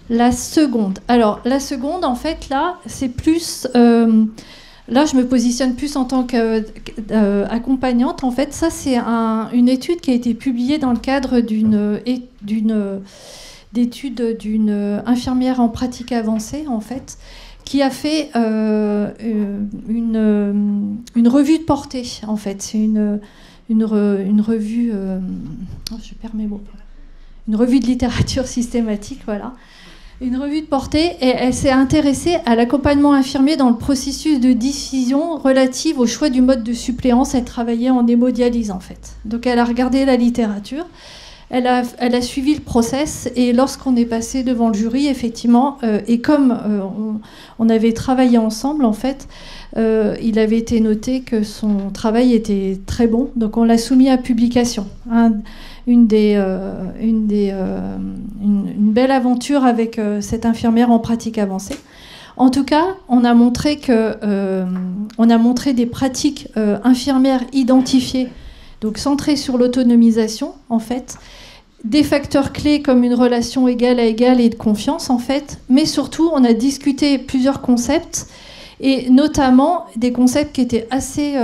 La seconde. Alors, la seconde, en fait, là, c'est plus... là, je me positionne plus en tant qu'accompagnante. En fait, ça, c'est une étude qui a été publiée dans le cadre d'études d'une infirmière en pratique avancée, en fait, qui a fait une revue de portée, en fait. C'est une revue... je perds mes mots. Une revue de littérature systématique, voilà. Une revue de portée, et elle s'est intéressée à l'accompagnement infirmier dans le processus de décision relative au choix du mode de suppléance. Elle travaillait en hémodialyse, en fait. Donc elle a regardé la littérature. Elle a suivi le process et lorsqu'on est passé devant le jury, effectivement, et comme on avait travaillé ensemble, en fait, il avait été noté que son travail était très bon. Donc on l'a soumis à publication. Une belle aventure avec cette infirmière en pratique avancée. En tout cas, on a montré des pratiques infirmières identifiées, donc centrées sur l'autonomisation, en fait, des facteurs clés comme une relation égale à égale et de confiance, en fait, mais surtout, on a discuté plusieurs concepts, et notamment des concepts qui étaient assez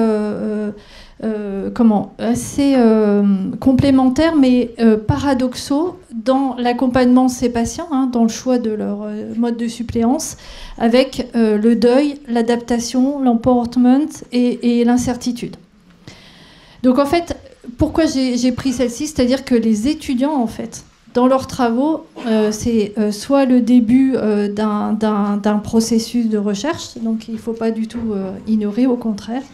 complémentaires, mais paradoxaux dans l'accompagnement de ces patients, dans le choix de leur mode de suppléance, avec le deuil, l'adaptation, l'empowerment et l'incertitude. Donc en fait, pourquoi j'ai pris celle-ci? C'est-à-dire que les étudiants, en fait, dans leurs travaux, c'est soit le début d'un processus de recherche, donc il ne faut pas du tout ignorer, au contraire,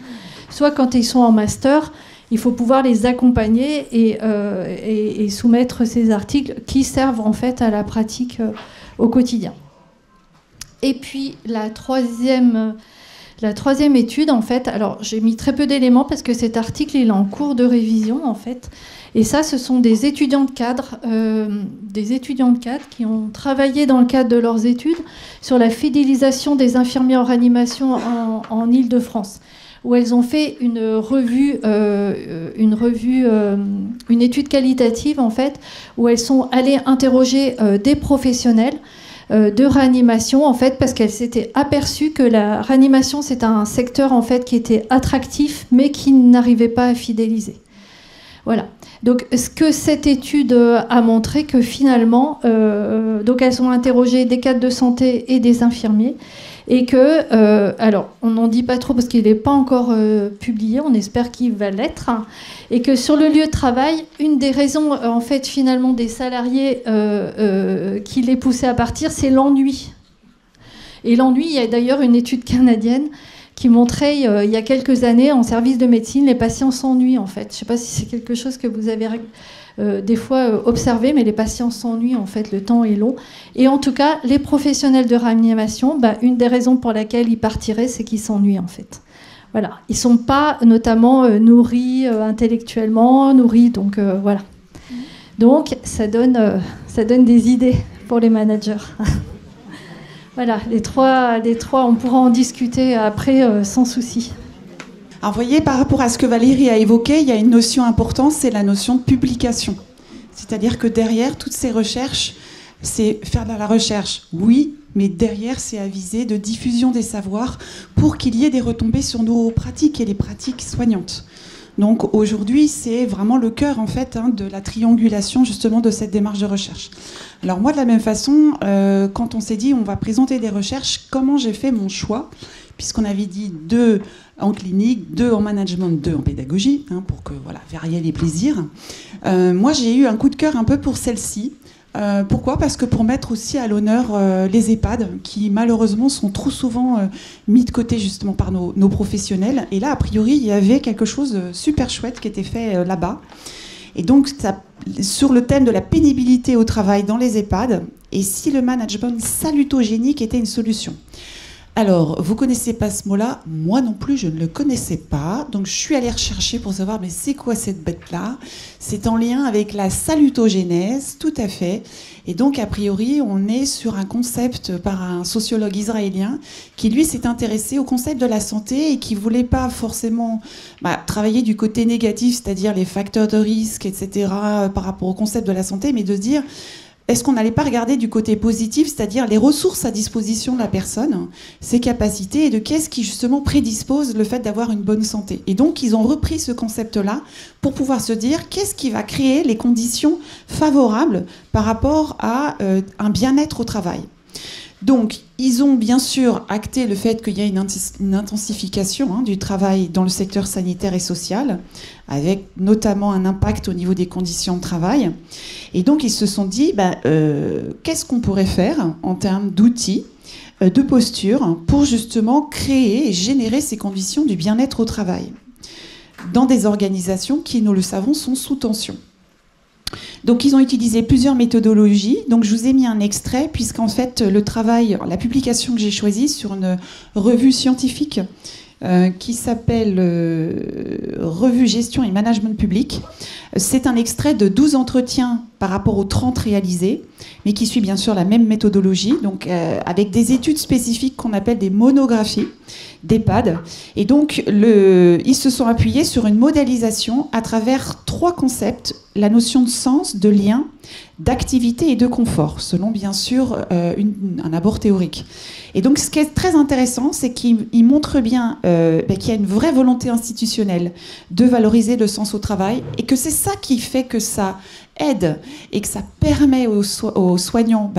soit quand ils sont en master, il faut pouvoir les accompagner et soumettre ces articles qui servent en fait à la pratique au quotidien. Et puis la troisième étude, en fait, alors j'ai mis très peu d'éléments parce que cet article il est en cours de révision, en fait. Et ça, ce sont des étudiants de cadre qui ont travaillé dans le cadre de leurs études sur la fidélisation des infirmiers en réanimation en Île-de-France, où elles ont fait une étude qualitative, en fait, où elles sont allées interroger des professionnels de réanimation, en fait, parce qu'elles s'étaient aperçues que la réanimation, c'est un secteur, en fait, qui était attractif, mais qui n'arrivait pas à fidéliser. Voilà. Donc, ce que cette étude a montré, que finalement, donc elles ont interrogé des cadres de santé et des infirmiers, et que, alors, on n'en dit pas trop parce qu'il n'est pas encore publié, on espère qu'il va l'être, et que sur le lieu de travail, une des raisons, en fait, finalement, des salariés qui les poussaient à partir, c'est l'ennui. Et l'ennui, il y a d'ailleurs une étude canadienne qui montrait, il y a quelques années, en service de médecine, les patients s'ennuient, en fait. Je ne sais pas si c'est quelque chose que vous avez des fois observé, mais les patients s'ennuient, en fait, le temps est long. Et en tout cas, les professionnels de réanimation, une des raisons pour laquelle ils partiraient, c'est qu'ils s'ennuient, en fait. Voilà. Ils ne sont pas, notamment, nourris intellectuellement, nourris, donc voilà. Donc, ça donne des idées pour les managers. Voilà, les trois, on pourra en discuter après sans souci. Alors, vous voyez, par rapport à ce que Valérie a évoqué, il y a une notion importante, c'est la notion de publication. C'est-à-dire que derrière toutes ces recherches, c'est faire de la recherche, oui, mais derrière, c'est aviser de diffusion des savoirs pour qu'il y ait des retombées sur nos pratiques et les pratiques soignantes. Donc aujourd'hui, c'est vraiment le cœur en fait de la triangulation justement de cette démarche de recherche. Alors moi, de la même façon, quand on s'est dit on va présenter des recherches, comment j'ai fait mon choix, puisqu'on avait dit 2 en clinique, 2 en management, 2 en pédagogie, pour que voilà, varier les plaisirs. Moi, j'ai eu un coup de cœur un peu pour celle-ci. Pourquoi ? Parce que pour mettre aussi à l'honneur les EHPAD, qui malheureusement sont trop souvent mis de côté justement par nos professionnels. Et là, a priori, il y avait quelque chose de super chouette qui était fait là-bas. Et donc, sur le thème de la pénibilité au travail dans les EHPAD, et si le management salutogénique était une solution. Alors, vous ne connaissez pas ce mot-là, moi non plus, je ne le connaissais pas. Donc, je suis allée rechercher pour savoir, mais c'est quoi cette bête-là ? C'est en lien avec la salutogénèse, tout à fait. Et donc, a priori, on est sur un concept par un sociologue israélien qui, lui, s'est intéressé au concept de la santé et qui ne voulait pas forcément travailler du côté négatif, c'est-à-dire les facteurs de risque, etc., par rapport au concept de la santé, mais de se dire... Est-ce qu'on n'allait pas regarder du côté positif, c'est-à-dire les ressources à disposition de la personne, ses capacités, et de qu'est-ce qui justement prédispose le fait d'avoir une bonne santé. Et donc, ils ont repris ce concept-là pour pouvoir se dire qu'est-ce qui va créer les conditions favorables par rapport à un bien-être au travail. Donc, ils ont bien sûr acté le fait qu'il y a une intensification du travail dans le secteur sanitaire et social, avec notamment un impact au niveau des conditions de travail. Et donc, ils se sont dit, qu'est-ce qu'on pourrait faire en termes d'outils, de posture, pour justement créer et générer ces conditions du bien-être au travail, dans des organisations qui, nous le savons, sont sous tension. Donc, ils ont utilisé plusieurs méthodologies. Donc, je vous ai mis un extrait, puisqu'en fait, la publication que j'ai choisie sur une revue scientifique qui s'appelle Revue Gestion et Management Public. C'est un extrait de 12 entretiens par rapport aux 30 réalisés, mais qui suit bien sûr la même méthodologie, donc avec des études spécifiques qu'on appelle des monographies d'EHPAD. Et donc, ils se sont appuyés sur une modélisation à travers 3 concepts, la notion de sens, de lien, d'activité et de confort, selon bien sûr un abord théorique. Et donc, ce qui est très intéressant, c'est qu'il montre bien qu'il y a une vraie volonté institutionnelle de valoriser le sens au travail, et que c'est ça qui fait que ça aide et que ça permet aux soignants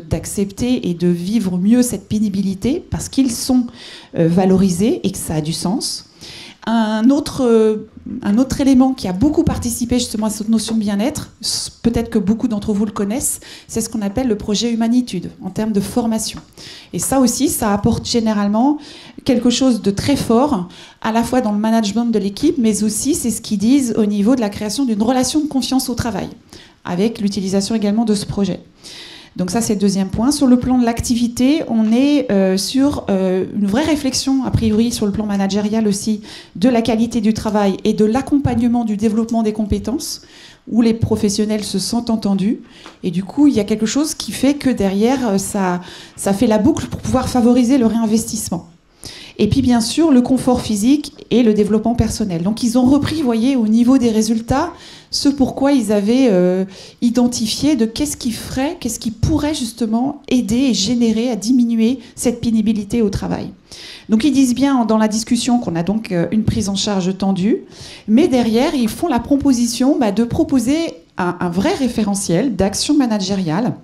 d'accepter et de vivre mieux cette pénibilité, parce qu'ils sont valorisés et que ça a du sens. Un autre élément qui a beaucoup participé justement à cette notion de bien-être, peut-être que beaucoup d'entre vous le connaissent, c'est ce qu'on appelle le projet Humanitude en termes de formation. Et ça aussi, ça apporte généralement quelque chose de très fort, à la fois dans le management de l'équipe, mais aussi, c'est ce qu'ils disent au niveau de la création d'une relation de confiance au travail, avec l'utilisation également de ce projet. Donc ça, c'est le deuxième point. Sur le plan de l'activité, on est sur une vraie réflexion, a priori, sur le plan managérial aussi, de la qualité du travail et de l'accompagnement du développement des compétences, où les professionnels se sentent entendus. Et du coup, il y a quelque chose qui fait que derrière, ça fait la boucle pour pouvoir favoriser le réinvestissement. Et puis, bien sûr, le confort physique et le développement personnel. Donc, ils ont repris, vous voyez, au niveau des résultats, ce pourquoi ils avaient identifié de qu'est-ce qui pourrait justement aider et générer à diminuer cette pénibilité au travail. Donc, ils disent bien dans la discussion qu'on a donc une prise en charge tendue, mais derrière, ils font la proposition de proposer un vrai référentiel d'action managériale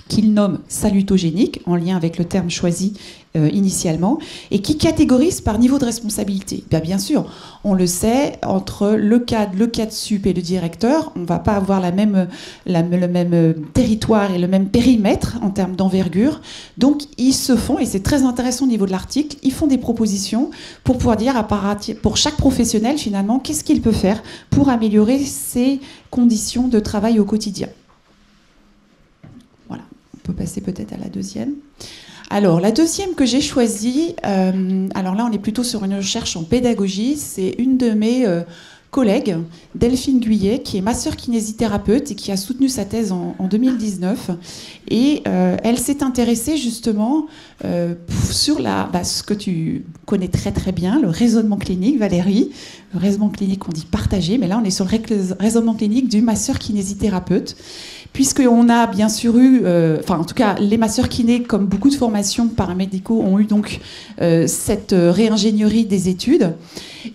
qu'ils nomment salutogénique, en lien avec le terme choisi initialement, et qui catégorise par niveau de responsabilité. Bien sûr, on le sait, entre le cadre sup et le directeur, on ne va pas avoir le même territoire et le même périmètre en termes d'envergure. Donc, ils se font, et c'est très intéressant au niveau de l'article, ils font des propositions pour pouvoir dire, pour chaque professionnel, finalement, qu'est-ce qu'il peut faire pour améliorer ses conditions de travail au quotidien. Voilà, on peut passer peut-être à la deuxième. Alors, la deuxième que j'ai choisie, alors là, on est plutôt sur une recherche en pédagogie. C'est une de mes collègue, Delphine Guyet, qui est masseur kinésithérapeute et qui a soutenu sa thèse en 2019. Et elle s'est intéressée justement sur ce que tu connais très très bien, le raisonnement clinique, Valérie. Le raisonnement clinique, on dit partagé, mais là on est sur le raisonnement clinique du masseur kinésithérapeute. Puisqu'on a bien sûr eu, en tout cas les masseurs kinés, comme beaucoup de formations paramédicaux, ont eu donc cette réingénierie des études,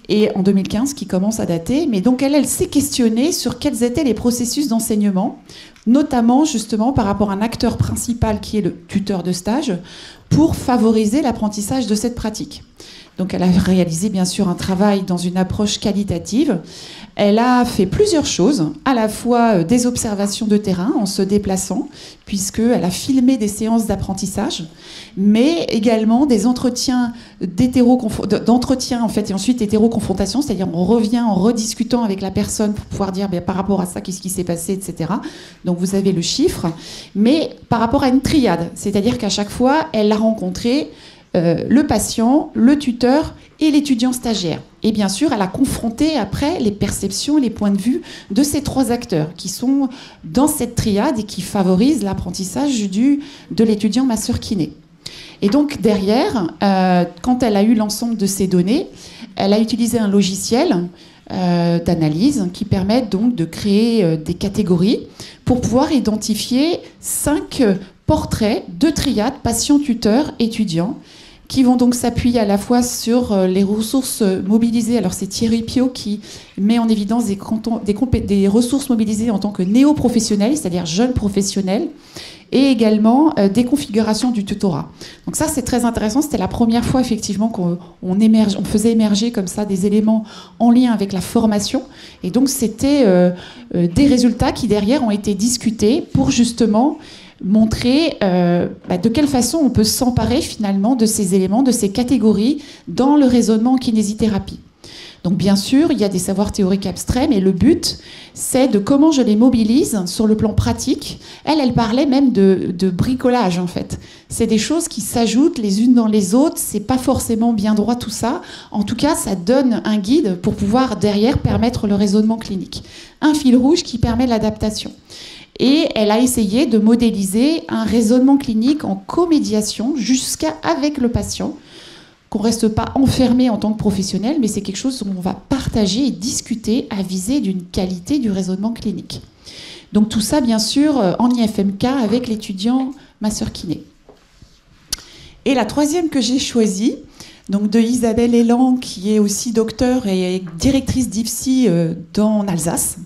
et en 2015 qui commence à dater. Mais donc elle s'est questionnée sur quels étaient les processus d'enseignement, notamment justement par rapport à un acteur principal qui est le tuteur de stage, pour favoriser l'apprentissage de cette pratique. Donc elle a réalisé bien sûr un travail dans une approche qualitative. Elle a fait plusieurs choses, à la fois des observations de terrain en se déplaçant, puisqu'elle a filmé des séances d'apprentissage, mais également des entretiens d'entretien en fait, et ensuite hétéro-confrontation, c'est-à-dire on revient en rediscutant avec la personne pour pouvoir dire par rapport à ça, qu'est-ce qui s'est passé, etc. Donc vous avez le chiffre, mais par rapport à une triade, c'est-à-dire qu'à chaque fois, elle a rencontré le patient, le tuteur et l'étudiant stagiaire. Et bien sûr, elle a confronté après les perceptions et les points de vue de ces trois acteurs qui sont dans cette triade et qui favorisent l'apprentissage de l'étudiant masseur kiné. Et donc derrière, quand elle a eu l'ensemble de ces données, elle a utilisé un logiciel d'analyse qui permet donc de créer des catégories pour pouvoir identifier 5 portraits de triade patient-tuteur-étudiant qui vont donc s'appuyer à la fois sur les ressources mobilisées. Alors c'est Thierry Piot qui met en évidence des ressources mobilisées en tant que néo-professionnels, c'est-à-dire jeunes professionnels, et également des configurations du tutorat. Donc ça c'est très intéressant, c'était la première fois effectivement qu'on faisait émerger comme ça des éléments en lien avec la formation, et donc c'était des résultats qui derrière ont été discutés pour justement montrer de quelle façon on peut s'emparer finalement de ces éléments, de ces catégories dans le raisonnement en kinésithérapie. Donc bien sûr, il y a des savoirs théoriques abstraits, mais le but, c'est de comment je les mobilise sur le plan pratique. Elle parlait même de bricolage en fait. C'est des choses qui s'ajoutent les unes dans les autres, c'est pas forcément bien droit tout ça. En tout cas, ça donne un guide pour pouvoir derrière permettre le raisonnement clinique. Un fil rouge qui permet l'adaptation. Et elle a essayé de modéliser un raisonnement clinique en comédiation avec le patient, qu'on ne reste pas enfermé en tant que professionnel, mais c'est quelque chose où on va partager et discuter à viser d'une qualité du raisonnement clinique. Donc tout ça, bien sûr, en IFMK avec l'étudiant masseur kiné. Et la troisième que j'ai choisie, donc de Isabelle Elan, qui est aussi docteure et directrice d'IFSI en Alsace.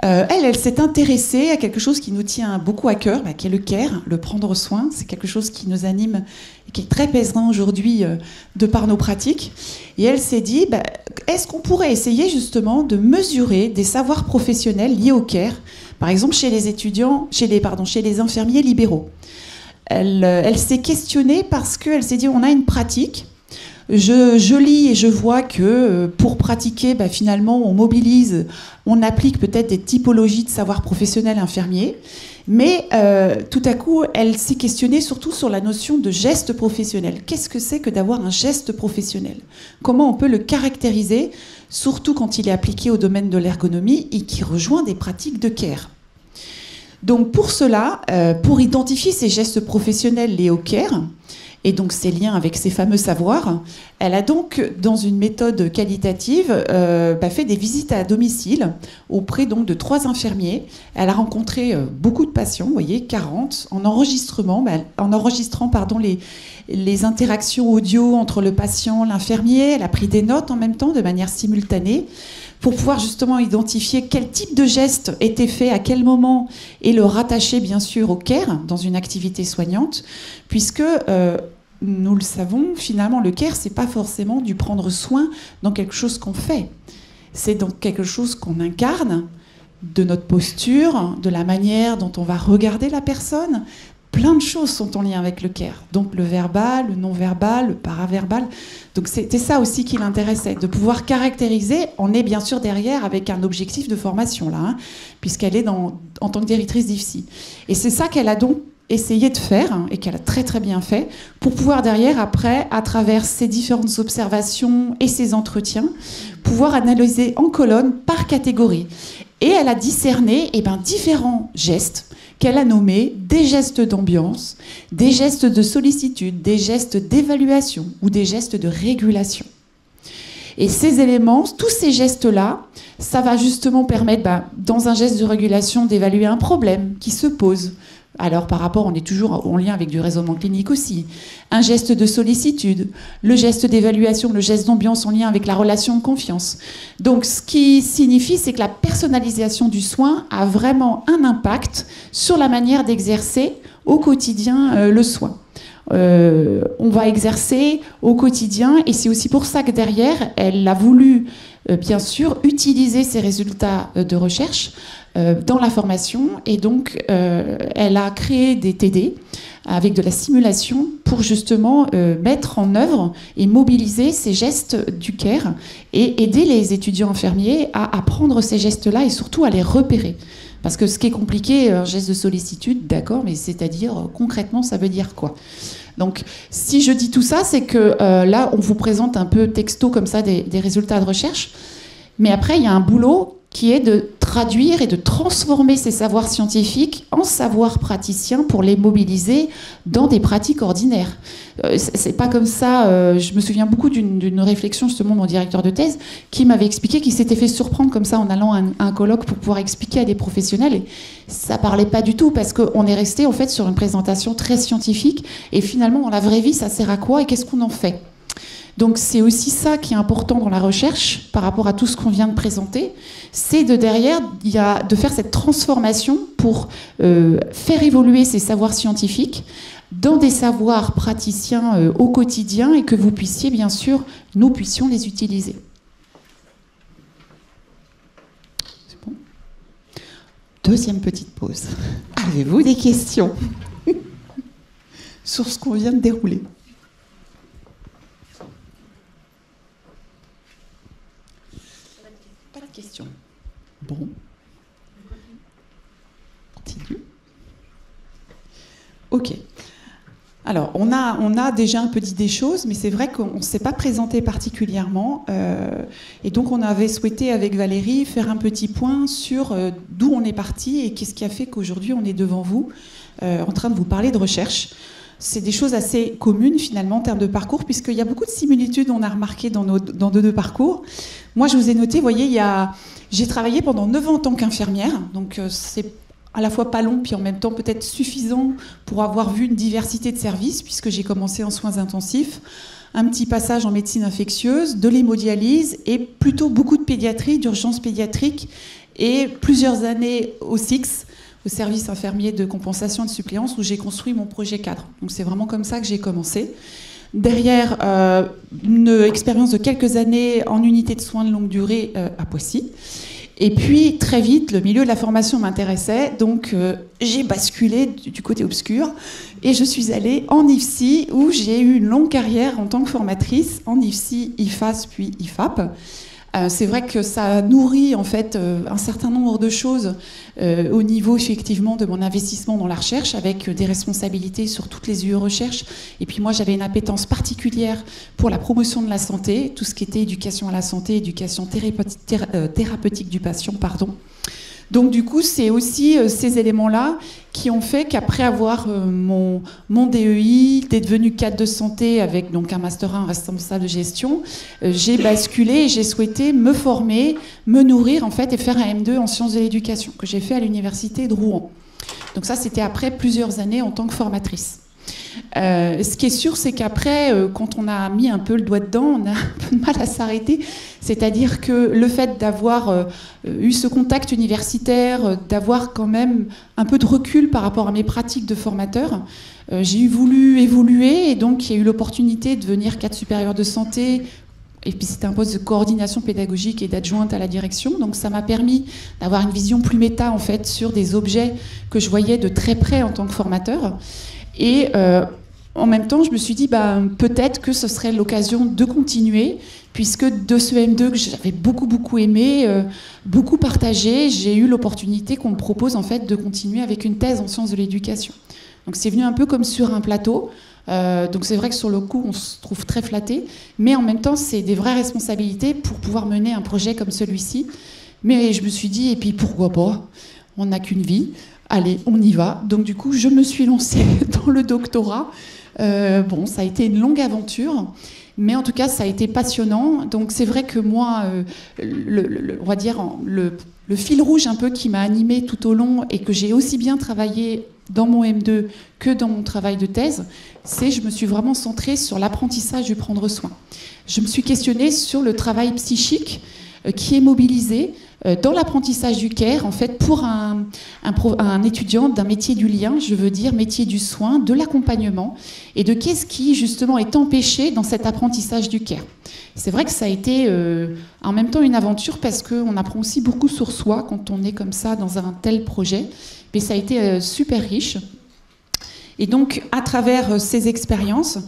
Elle s'est intéressée à quelque chose qui nous tient beaucoup à cœur, qui est le care, le prendre soin. C'est quelque chose qui nous anime et qui est très pesant aujourd'hui de par nos pratiques. Et elle s'est dit, est-ce qu'on pourrait essayer justement de mesurer des savoirs professionnels liés au care, par exemple chez les étudiants, chez les infirmiers libéraux. Elle s'est questionnée parce qu'elle s'est dit, on a une pratique. Je lis et je vois que pour pratiquer, finalement, on applique peut-être des typologies de savoir professionnel infirmier, mais tout à coup, elle s'est questionnée surtout sur la notion de geste professionnel. Qu'est-ce que c'est que d'avoir un geste professionnel ? Comment on peut le caractériser, surtout quand il est appliqué au domaine de l'ergonomie et qui rejoint des pratiques de care ? Donc pour cela, pour identifier ces gestes professionnels liés au care, et donc ses liens avec ces fameux savoirs, elle a donc, dans une méthode qualitative, fait des visites à domicile auprès donc de 3 infirmiers. Elle a rencontré beaucoup de patients, vous voyez, 40, en enregistrant les interactions audio entre le patient et l'infirmier. Elle a pris des notes en même temps, de manière simultanée, pour pouvoir justement identifier quel type de geste était fait à quel moment et le rattacher bien sûr au care dans une activité soignante, puisque nous le savons, finalement le care c'est pas forcément du prendre soin dans quelque chose qu'on fait, c'est dans quelque chose qu'on incarne, de notre posture, de la manière dont on va regarder la personne. Plein de choses sont en lien avec le care. Donc le verbal, le non-verbal, le paraverbal. Donc c'était ça aussi qui l'intéressait, de pouvoir caractériser. On est bien sûr derrière avec un objectif de formation là, puisqu'elle est en tant que directrice d'IFSI. Et c'est ça qu'elle a donc essayé de faire, et qu'elle a très très bien fait, pour pouvoir derrière, après, à travers ces différentes observations et ces entretiens, pouvoir analyser en colonne par catégorie. Et elle a discerné différents gestes qu'elle a nommés des gestes d'ambiance, des gestes de sollicitude, des gestes d'évaluation ou des gestes de régulation. Et ces éléments, tous ces gestes-là, ça va justement permettre, dans un geste de régulation, d'évaluer un problème qui se pose. Alors par rapport, on est toujours en lien avec du raisonnement clinique aussi. Un geste de sollicitude, le geste d'évaluation, le geste d'ambiance en lien avec la relation de confiance. Donc ce qui signifie, c'est que la personnalisation du soin a vraiment un impact sur la manière d'exercer au quotidien le soin. On va exercer au quotidien, et c'est aussi pour ça que derrière, elle a voulu, bien sûr, utiliser ces résultats de recherche dans la formation, et donc elle a créé des TD avec de la simulation pour justement mettre en œuvre et mobiliser ces gestes du CARE et aider les étudiants infirmiers à apprendre ces gestes-là et surtout à les repérer. Parce que ce qui est compliqué, un geste de sollicitude, d'accord, mais c'est-à-dire concrètement, ça veut dire quoi? Donc, si je dis tout ça, c'est que là, on vous présente un peu texto comme ça des résultats de recherche. Mais après, il y a un boulot qui est de traduire et de transformer ces savoirs scientifiques en savoirs praticiens pour les mobiliser dans des pratiques ordinaires. C'est pas comme ça. Je me souviens beaucoup d'une réflexion justement de mon directeur de thèse qui m'avait expliqué qu'il s'était fait surprendre comme ça en allant à un colloque pour pouvoir expliquer à des professionnels. Et ça parlait pas du tout parce qu'on est resté en fait sur une présentation très scientifique et finalement dans la vraie vie ça sert à quoi et qu'est-ce qu'on en fait? Donc c'est aussi ça qui est important dans la recherche par rapport à tout ce qu'on vient de présenter, c'est de derrière de faire cette transformation pour faire évoluer ces savoirs scientifiques dans des savoirs praticiens au quotidien et que vous puissiez bien sûr, nous puissions les utiliser. C'est bon. Deuxième petite pause. Avez-vous des questions sur ce qu'on vient de dérouler? Question. Bon. Continue. Ok. Alors, on a déjà un peu dit des choses, mais c'est vrai qu'on ne s'est pas présenté particulièrement. Et donc, on avait souhaité, avec Valérie, faire un petit point sur d'où on est parti et qu'est-ce qui a fait qu'aujourd'hui, on est devant vous, en train de vous parler de recherche. C'est des choses assez communes, finalement, en termes de parcours, puisqu'il y a beaucoup de similitudes, on a remarqué, dans nos deux parcours. Moi, je vous ai noté, vous voyez, j'ai travaillé pendant 9 ans en tant qu'infirmière, donc c'est à la fois pas long, puis en même temps peut-être suffisant pour avoir vu une diversité de services, puisque j'ai commencé en soins intensifs, un petit passage en médecine infectieuse, de l'hémodialyse, et plutôt beaucoup de pédiatrie, d'urgence pédiatrique, et plusieurs années au SIX, au service infirmier de compensation et de suppléance, où j'ai construit mon projet cadre. Donc c'est vraiment comme ça que j'ai commencé. Derrière, une expérience de quelques années en unité de soins de longue durée à Poissy. Et puis, très vite, le milieu de la formation m'intéressait, donc j'ai basculé du côté obscur et je suis allée en IFSI, où j'ai eu une longue carrière en tant que formatrice, en IFSI, IFAS, puis IFAP. C'est vrai que ça nourrit en fait un certain nombre de choses au niveau effectivement de mon investissement dans la recherche, avec des responsabilités sur toutes les UE recherche. Et puis moi j'avais une appétence particulière pour la promotion de la santé, tout ce qui était éducation à la santé, éducation thérapeutique du patient, pardon. Donc du coup, c'est aussi ces éléments-là qui ont fait qu'après avoir mon DEI, d'être devenu cadre de santé avec donc un Master 1 responsable de gestion, j'ai basculé et j'ai souhaité me former, me nourrir en fait et faire un M2 en sciences de l'éducation que j'ai fait à l'université de Rouen. Donc ça, c'était après plusieurs années en tant que formatrice. Ce qui est sûr, c'est qu'après, quand on a mis un peu le doigt dedans, on a un peu de mal à s'arrêter. C'est-à-dire que le fait d'avoir eu ce contact universitaire, d'avoir quand même un peu de recul par rapport à mes pratiques de formateur, j'ai voulu évoluer et donc il y a eu l'opportunité de devenir cadre supérieur de santé. Et puis c'était un poste de coordination pédagogique et d'adjointe à la direction. Donc ça m'a permis d'avoir une vision plus méta en fait sur des objets que je voyais de très près en tant que formateur. Et en même temps, je me suis dit, peut-être que ce serait l'occasion de continuer, puisque de ce M2 que j'avais beaucoup aimé, beaucoup partagé, j'ai eu l'opportunité qu'on me propose en fait de continuer avec une thèse en sciences de l'éducation. Donc c'est venu un peu comme sur un plateau. Donc c'est vrai que sur le coup, on se trouve très flatté, mais en même temps, c'est des vraies responsabilités pour pouvoir mener un projet comme celui-ci. Mais je me suis dit, et puis pourquoi pas? On n'a qu'une vie. Allez, on y va. Donc du coup, je me suis lancée dans le doctorat. Bon, ça a été une longue aventure, mais en tout cas, ça a été passionnant. Donc c'est vrai que moi, on va dire, le fil rouge un peu qui m'a animée tout au long et que j'ai aussi bien travaillé dans mon M2 que dans mon travail de thèse, c'est je me suis vraiment centrée sur l'apprentissage du prendre soin. Je me suis questionnée sur le travail psychique qui est mobilisé dans l'apprentissage du care, en fait, pour un étudiant d'un métier du lien, je veux dire métier du soin, de l'accompagnement, et de qu'est-ce qui, justement, est empêché dans cet apprentissage du care. C'est vrai que ça a été en même temps une aventure parce qu'on apprend aussi beaucoup sur soi quand on est comme ça dans un tel projet, mais ça a été super riche. Et donc, à travers ces expériences,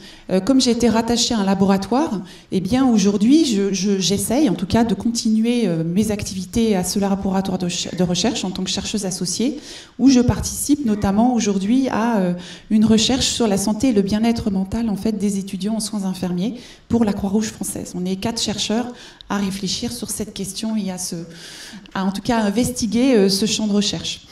comme j'ai été rattachée à un laboratoire, eh bien aujourd'hui, j'essaye en tout cas de continuer mes activités à ce laboratoire de recherche en tant que chercheuse associée, où je participe notamment aujourd'hui à une recherche sur la santé et le bien-être mental en fait des étudiants en soins infirmiers pour la Croix-Rouge française. On est 4 chercheurs à réfléchir sur cette question et à en tout cas investiguer ce champ de recherche.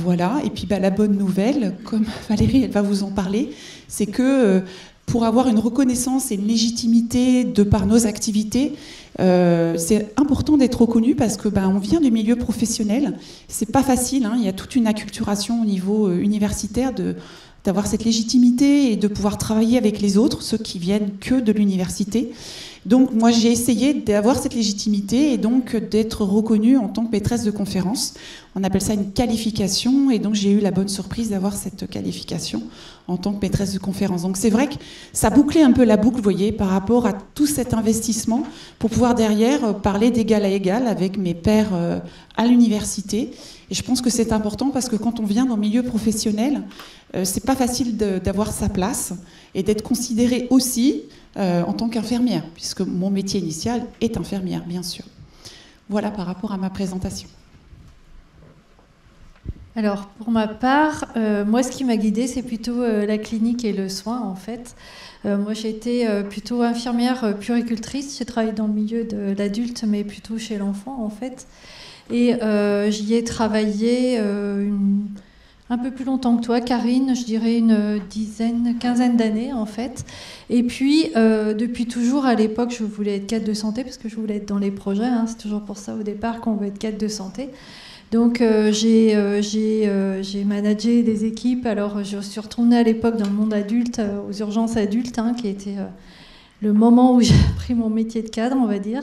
Voilà, et puis la bonne nouvelle, comme Valérie elle va vous en parler, c'est que pour avoir une reconnaissance et une légitimité de par nos activités, c'est important d'être reconnu parce que on vient du milieu professionnel, c'est pas facile, hein, il y a toute une acculturation au niveau universitaire d'avoir cette légitimité et de pouvoir travailler avec les autres, ceux qui viennent que de l'université. Donc moi j'ai essayé d'avoir cette légitimité et donc d'être reconnue en tant que maîtresse de conférence. On appelle ça une qualification et donc j'ai eu la bonne surprise d'avoir cette qualification en tant que maîtresse de conférence. Donc c'est vrai que ça bouclait un peu la boucle, vous voyez, par rapport à tout cet investissement pour pouvoir derrière parler d'égal à égal avec mes pairs à l'université. Et je pense que c'est important parce que quand on vient dans le milieu professionnel, c'est pas facile d'avoir sa place et d'être considéré aussi en tant qu'infirmière, puisque mon métier initial est infirmière, bien sûr. Voilà par rapport à ma présentation. Alors, pour ma part, moi, ce qui m'a guidée, c'est plutôt la clinique et le soin, en fait. Moi, j'ai été plutôt infirmière puéricultrice. J'ai travaillé dans le milieu de l'adulte, mais plutôt chez l'enfant, en fait. Et j'y ai travaillé un peu plus longtemps que toi, Karine, je dirais une quinzaine d'années, en fait. Et puis, depuis toujours, à l'époque, je voulais être cadre de santé, parce que je voulais être dans les projets. Hein, c'est toujours pour ça, au départ, qu'on veut être cadre de santé. Donc j'ai managé des équipes. Alors je suis retournée à l'époque dans le monde adulte, aux urgences adultes, hein, qui était le moment où j'ai appris mon métier de cadre, on va dire.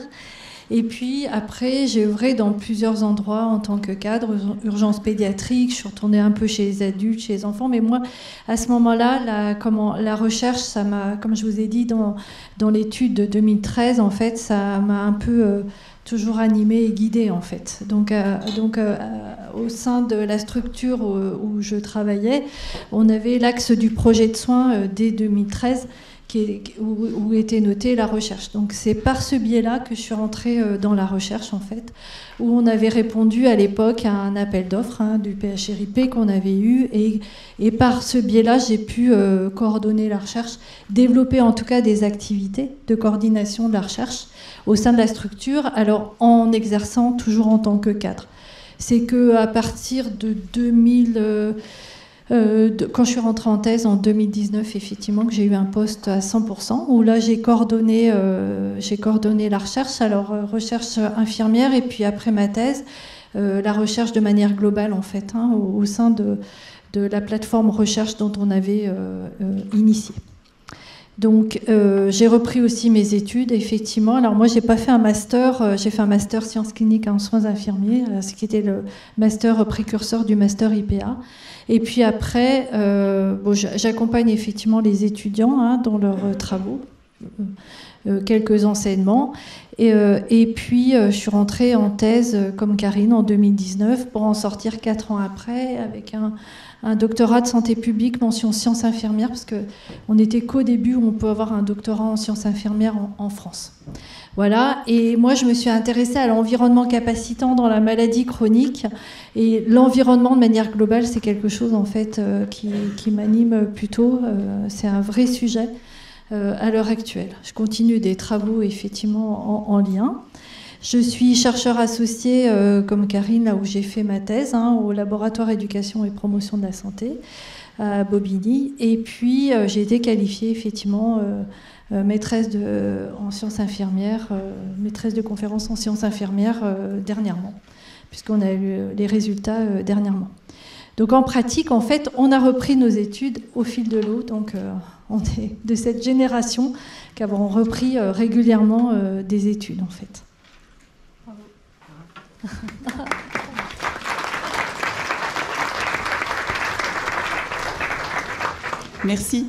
Et puis après, j'ai œuvré dans plusieurs endroits en tant que cadre, urgence pédiatrique. Je suis retournée un peu chez les adultes, chez les enfants. Mais moi, à ce moment-là, la recherche, ça m'a, comme je vous ai dit dans l'étude de 2013, en fait, ça m'a un peu toujours animée et guidée, en fait. Donc, au sein de la structure où je travaillais, on avait l'axe du projet de soins dès 2013, où était notée la recherche. Donc c'est par ce biais-là que je suis rentrée dans la recherche, en fait, où on avait répondu à l'époque à un appel d'offres du PHRIP qu'on avait eu, et par ce biais-là, j'ai pu coordonner la recherche, développer en tout cas des activités de coordination de la recherche au sein de la structure, alors en exerçant toujours en tant que cadre. C'est qu'à partir de 2000... quand je suis rentrée en thèse en 2019, effectivement, que j'ai eu un poste à 100%, où là j'ai coordonné la recherche, alors recherche infirmière, et puis après ma thèse, la recherche de manière globale, en fait, hein, au sein de la plateforme recherche dont on avait initié. Donc j'ai repris aussi mes études, effectivement. Alors moi j'ai pas fait un master, j'ai fait un master sciences cliniques en soins infirmiers, ce qui était le master précurseur du master IPA. Et puis après, j'accompagne effectivement les étudiants dans leurs travaux. quelques enseignements. Et puis, je suis rentrée en thèse, comme Karine, en 2019, pour en sortir 4 ans après, avec un doctorat de santé publique, mention sciences infirmières, parce qu'on n'était qu'au début où on peut avoir un doctorat en sciences infirmières en France. Voilà, et moi je me suis intéressée à l'environnement capacitant dans la maladie chronique, et l'environnement de manière globale, c'est quelque chose en fait qui m'anime plutôt, c'est un vrai sujet à l'heure actuelle. Je continue des travaux effectivement en lien. Je suis chercheur associé, comme Karine, là où j'ai fait ma thèse, au laboratoire éducation et promotion de la santé à Bobigny, et puis j'ai été qualifiée effectivement maîtresse en sciences infirmières, maîtresse de conférence en sciences infirmières dernièrement, puisqu'on a eu les résultats dernièrement. Donc en pratique, en fait, on a repris nos études au fil de l'eau, donc on est de cette génération qui avons repris régulièrement des études, en fait. Merci.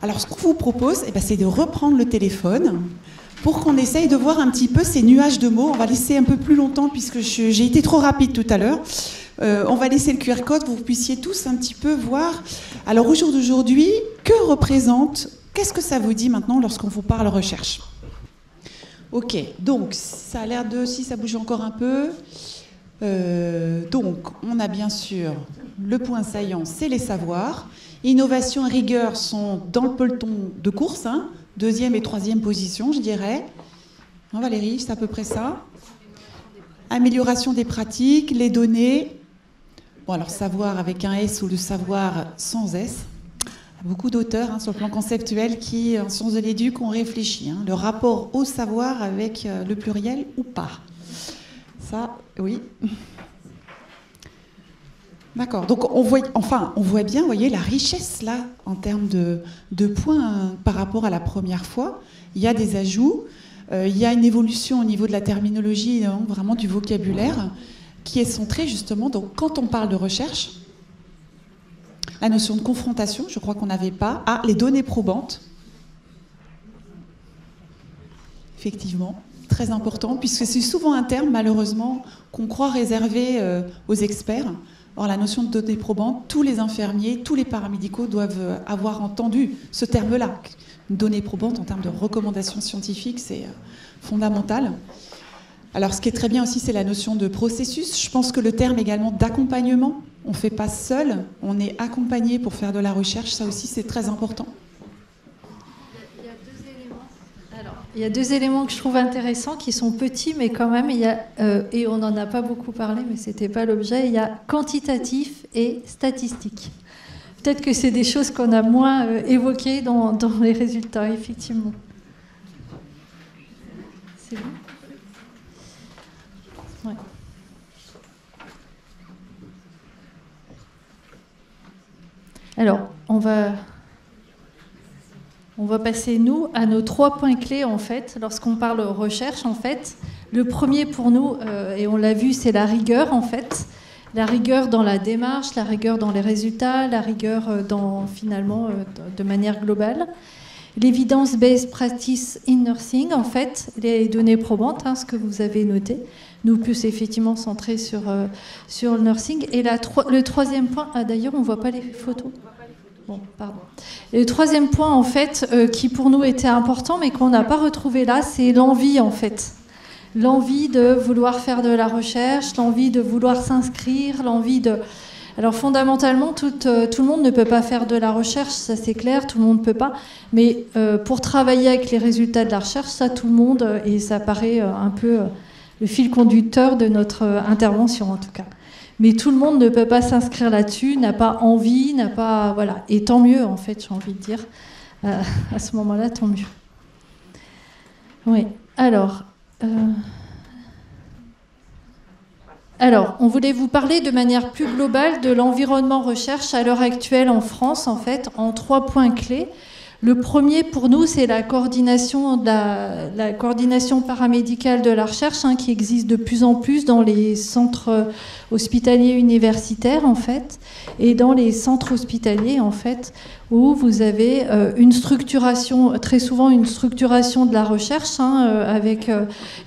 Alors, ce qu'on vous propose, c'est de reprendre le téléphone pour qu'on essaye de voir un petit peu ces nuages de mots. On va laisser un peu plus longtemps puisque j'ai été trop rapide tout à l'heure. On va laisser le QR code pour que vous puissiez tous un petit peu voir. Alors, au jour d'aujourd'hui, qu'est-ce que ça vous dit maintenant lorsqu'on vous parle recherche? Ok, donc ça a l'air de... Si ça bouge encore un peu... donc, on a bien sûr le point saillant, c'est les savoirs. Innovation et rigueur sont dans le peloton de course, 2e et 3e position, je dirais. Non, Valérie, c'est à peu près ça. Amélioration des pratiques, les données. Bon, alors savoir avec un S ou le savoir sans S. Beaucoup d'auteurs sur le plan conceptuel qui, en sciences de l'éduc, ont réfléchi. Le rapport au savoir avec le pluriel ou pas. Ça, oui. D'accord. Donc on voit bien, vous voyez, la richesse là, en termes de points par rapport à la première fois. Il y a des ajouts, il y a une évolution au niveau de la terminologie, vraiment du vocabulaire, qui est centrée justement. Donc quand on parle de recherche, la notion de confrontation, je crois qu'on n'avait pas. Ah, les données probantes. Effectivement, très important, puisque c'est souvent un terme, malheureusement, qu'on croit réservé aux experts. Or, la notion de données probantes, tous les infirmiers, tous les paramédicaux doivent avoir entendu ce terme-là. Une donnée probante en termes de recommandations scientifiques, c'est fondamental. Alors, ce qui est très bien aussi, c'est la notion de processus. Je pense que le terme également d'accompagnement, on ne fait pas seul, on est accompagné pour faire de la recherche. Ça aussi, c'est très important. Il y a 2 éléments que je trouve intéressants, qui sont petits, mais quand même, il y a, et on n'en a pas beaucoup parlé, mais ce n'était pas l'objet, il y a quantitatif et statistique. Peut-être que c'est des choses qu'on a moins évoquées dans les résultats, effectivement. C'est bon ? Ouais. Alors, on va passer, nous, à nos 3 points clés, en fait, lorsqu'on parle recherche, en fait. Le premier pour nous, et on l'a vu, c'est la rigueur, en fait. La rigueur dans la démarche, la rigueur dans les résultats, la rigueur finalement, de manière globale. L'évidence based practice in nursing, en fait, les données probantes, ce que vous avez noté, nous plus effectivement centré sur le nursing. Et le 3e point, d'ailleurs, on ne voit pas les photos. Bon, pardon. Et le 3e point, en fait, qui pour nous était important, mais qu'on n'a pas retrouvé là, c'est l'envie, en fait. L'envie de vouloir faire de la recherche, l'envie de vouloir s'inscrire, l'envie de... Alors, fondamentalement, tout le monde ne peut pas faire de la recherche, ça c'est clair, tout le monde ne peut pas. Mais pour travailler avec les résultats de la recherche, ça, tout le monde, et ça paraît un peu le fil conducteur de notre intervention, en tout cas. Mais tout le monde ne peut pas s'inscrire là-dessus, n'a pas envie, n'a pas... Voilà. Et tant mieux, en fait, j'ai envie de dire. À ce moment-là, tant mieux. Oui. Alors, on voulait vous parler de manière plus globale de l'environnement recherche à l'heure actuelle en France, en fait, en 3 points clés. Le premier, pour nous, c'est la coordination paramédicale de la recherche, qui existe de plus en plus dans les centres hospitaliers universitaires, en fait, et dans les centres hospitaliers, en fait, où vous avez une structuration, très souvent une structuration de la recherche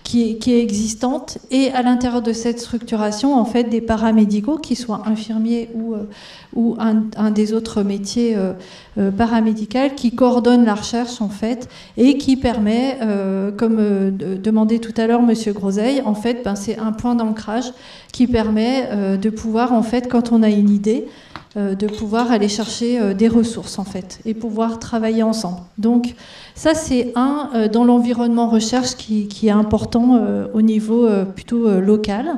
qui est existante, et à l'intérieur de cette structuration, en fait, des paramédicaux, qui soient infirmiers ou un des autres métiers paramédicaux, qui coordonnent la recherche, en fait, et qui permet, comme demandait tout à l'heure Monsieur Groseille, en fait, c'est un point d'ancrage qui permet de pouvoir, en fait, quand on a une idée, de pouvoir aller chercher des ressources, en fait, et pouvoir travailler ensemble. Donc ça, c'est dans l'environnement recherche qui est important au niveau plutôt local.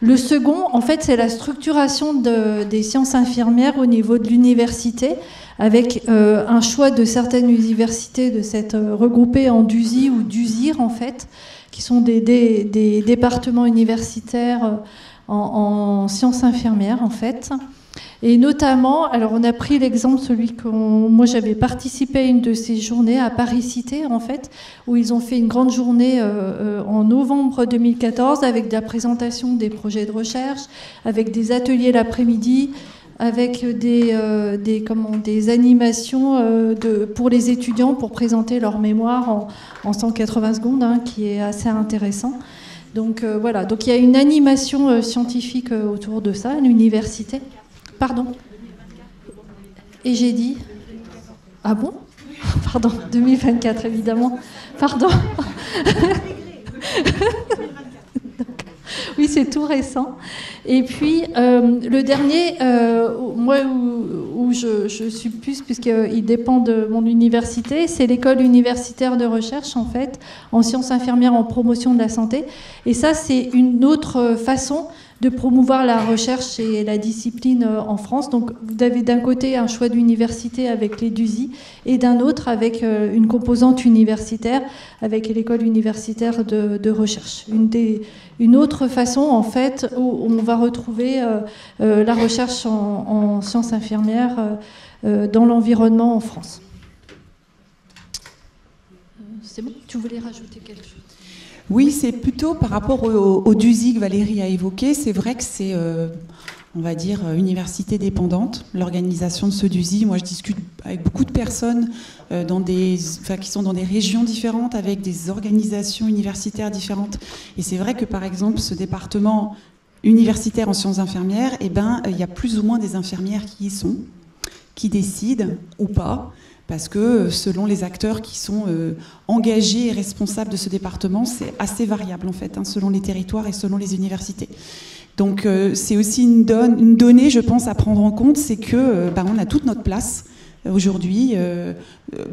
Le second, en fait, c'est la structuration des sciences infirmières au niveau de l'université, avec un choix de certaines universités de s'être regroupées en DUSI ou DUSIR, en fait, qui sont des départements universitaires en sciences infirmières, en fait. Et notamment, alors on a pris l'exemple, moi j'avais participé à une de ces journées à Paris-Cité, en fait, où ils ont fait une grande journée en novembre 2014 avec la présentation des projets de recherche, avec des ateliers l'après-midi, avec des animations pour les étudiants pour présenter leur mémoire en 180 secondes, qui est assez intéressant. Donc voilà, donc il y a une animation scientifique autour de ça, à l'université. Pardon. Et j'ai dit... Ah bon? Pardon, 2024, évidemment. Pardon. Oui, c'est tout récent. Et puis, le dernier, moi, où je suis plus, puisqu'il dépend de mon université, c'est l'école universitaire de recherche, en fait, en sciences infirmières en promotion de la santé. Et ça, c'est une autre façon de promouvoir la recherche et la discipline en France. Donc, vous avez d'un côté un choix d'université avec les DUSI, et d'un autre avec une composante universitaire avec l'école universitaire de recherche. Une autre façon, en fait, où on va retrouver la recherche en sciences infirmières dans l'environnement en France. C'est bon? Tu voulais rajouter quelque chose? Oui, c'est plutôt par rapport au DUSI que Valérie a évoqué. C'est vrai que c'est, on va dire, université dépendante, l'organisation de ce DUSI. Moi, je discute avec beaucoup de personnes qui sont dans des régions différentes, avec des organisations universitaires différentes. Et c'est vrai que, par exemple, ce département universitaire en sciences infirmières, il y a plus ou moins des infirmières qui y sont, qui décident ou pas. Parce que selon les acteurs qui sont engagés et responsables de ce département, c'est assez variable en fait, selon les territoires et selon les universités. Donc c'est aussi une donnée, je pense, à prendre en compte, c'est que on a toute notre place aujourd'hui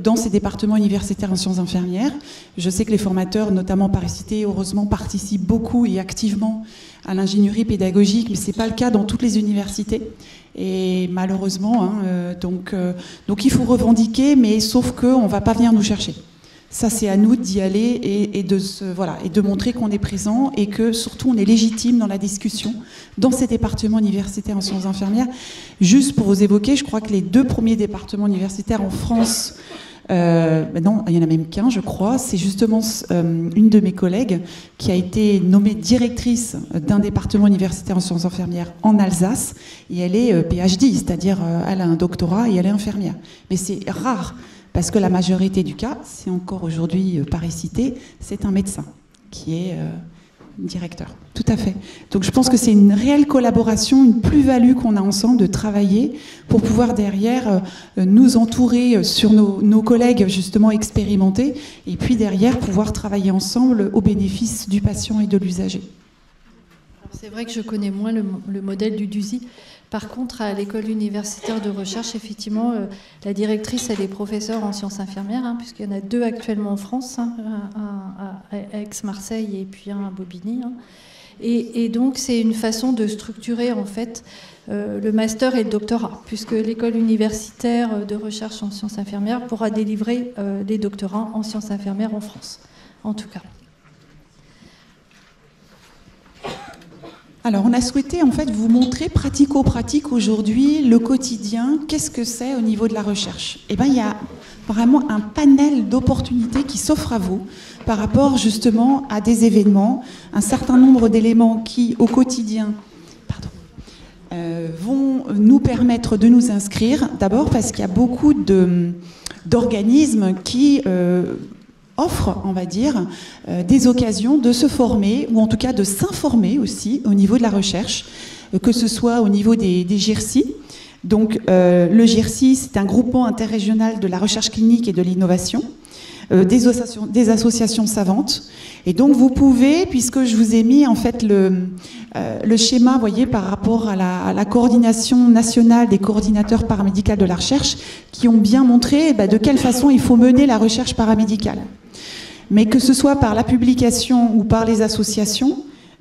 dans ces départements universitaires en sciences infirmières. Je sais que les formateurs, notamment Paris-Cité, heureusement, participent beaucoup et activement à l'ingénierie pédagogique, mais ce n'est pas le cas dans toutes les universités. Et malheureusement, donc il faut revendiquer, mais sauf qu'on ne va pas venir nous chercher. Ça, c'est à nous d'y aller et de montrer qu'on est présent et que surtout on est légitime dans la discussion dans ces départements universitaires en sciences infirmières. Juste pour vous évoquer, je crois que les 2 premiers départements universitaires en France, non, il y en a même qu'un, je crois. C'est justement une de mes collègues qui a été nommée directrice d'un département universitaire en sciences infirmières en Alsace, et elle est PhD, c'est-à-dire elle a un doctorat et elle est infirmière. Mais c'est rare, parce que la majorité du cas, c'est encore aujourd'hui Paris-Cité, c'est un médecin qui est directeur. Tout à fait. Donc je pense que c'est une réelle collaboration, une plus-value qu'on a ensemble de travailler pour pouvoir derrière nous entourer sur nos collègues justement expérimentés, et puis derrière pouvoir travailler ensemble au bénéfice du patient et de l'usager. C'est vrai que je connais moins le modèle du DUSI. Par contre, à l'école universitaire de recherche, effectivement, la directrice, elle est professeure en sciences infirmières, puisqu'il y en a 2 actuellement en France, un à Aix-Marseille et puis un à Bobigny. Et donc, c'est une façon de structurer, en fait, le master et le doctorat, puisque l'école universitaire de recherche en sciences infirmières pourra délivrer les doctorats en sciences infirmières en France, en tout cas. Alors, on a souhaité en fait vous montrer pratico-pratique aujourd'hui le quotidien. Qu'est-ce que c'est au niveau de la recherche? Il y a vraiment un panel d'opportunités qui s'offre à vous par rapport justement à des événements, un certain nombre d'éléments qui, au quotidien, vont nous permettre de nous inscrire, d'abord parce qu'il y a beaucoup d'organismes qui offrent, on va dire, des occasions de se former, ou en tout cas de s'informer aussi au niveau de la recherche, que ce soit au niveau des GIRSI. Donc le GIRSI, c'est un groupement interrégional de la recherche clinique et de l'innovation, des associations savantes. Et donc vous pouvez, puisque je vous ai mis en fait le schéma, vous voyez, par rapport à la coordination nationale des coordinateurs paramédicaux de la recherche, qui ont bien montré de quelle façon il faut mener la recherche paramédicale. Mais que ce soit par la publication ou par les associations,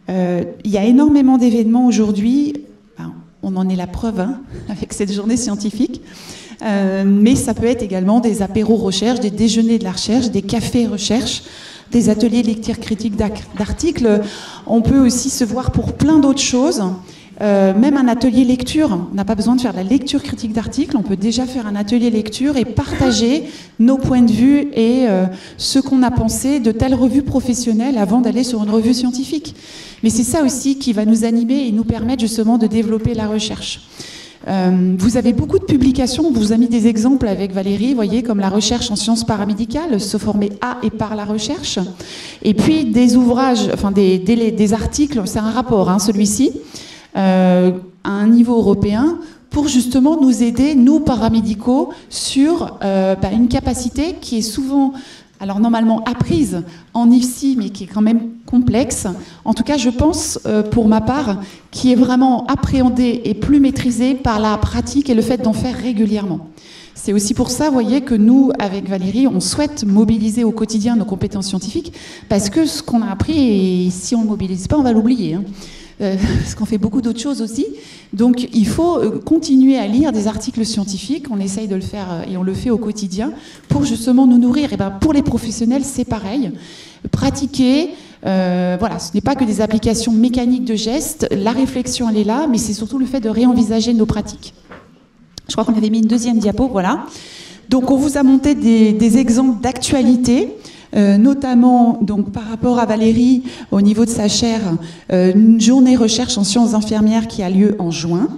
il y a énormément d'événements aujourd'hui. On en est la preuve avec cette journée scientifique. Mais ça peut être également des apéros recherche, des déjeuners de la recherche, des cafés recherche, des ateliers de lecture critique d'articles. On peut aussi se voir pour plein d'autres choses. Même un atelier lecture, on n'a pas besoin de faire de la lecture critique d'articles, on peut déjà faire un atelier lecture et partager nos points de vue et ce qu'on a pensé de telle revue professionnelle avant d'aller sur une revue scientifique. Mais c'est ça aussi qui va nous animer et nous permettre justement de développer la recherche. Vous avez beaucoup de publications, on vous a mis des exemples avec Valérie, vous voyez, comme la recherche en sciences paramédicales, se former à et par la recherche. Et puis des ouvrages, enfin des articles, c'est un rapport, celui-ci, à un niveau européen, pour justement nous aider, nous paramédicaux, sur une capacité qui est souvent, alors normalement apprise en IFSI, mais qui est quand même complexe. En tout cas, je pense, pour ma part, qui est vraiment appréhendée et plus maîtrisée par la pratique et le fait d'en faire régulièrement. C'est aussi pour ça, vous voyez, que nous, avec Valérie, on souhaite mobiliser au quotidien nos compétences scientifiques, parce que ce qu'on a appris, et si on ne le mobilise pas, on va l'oublier. Parce qu'on fait beaucoup d'autres choses aussi. Donc il faut continuer à lire des articles scientifiques, on essaye de le faire et on le fait au quotidien pour justement nous nourrir. Et pour les professionnels, c'est pareil. Pratiquer, voilà, ce n'est pas que des applications mécaniques de gestes, la réflexion elle est là, mais c'est surtout le fait de réenvisager nos pratiques. Je crois qu'on avait mis une deuxième diapo, voilà. Donc on vous a monté des exemples d'actualité. Notamment donc, par rapport à Valérie, au niveau de sa chaire, une journée recherche en sciences infirmières qui a lieu en juin,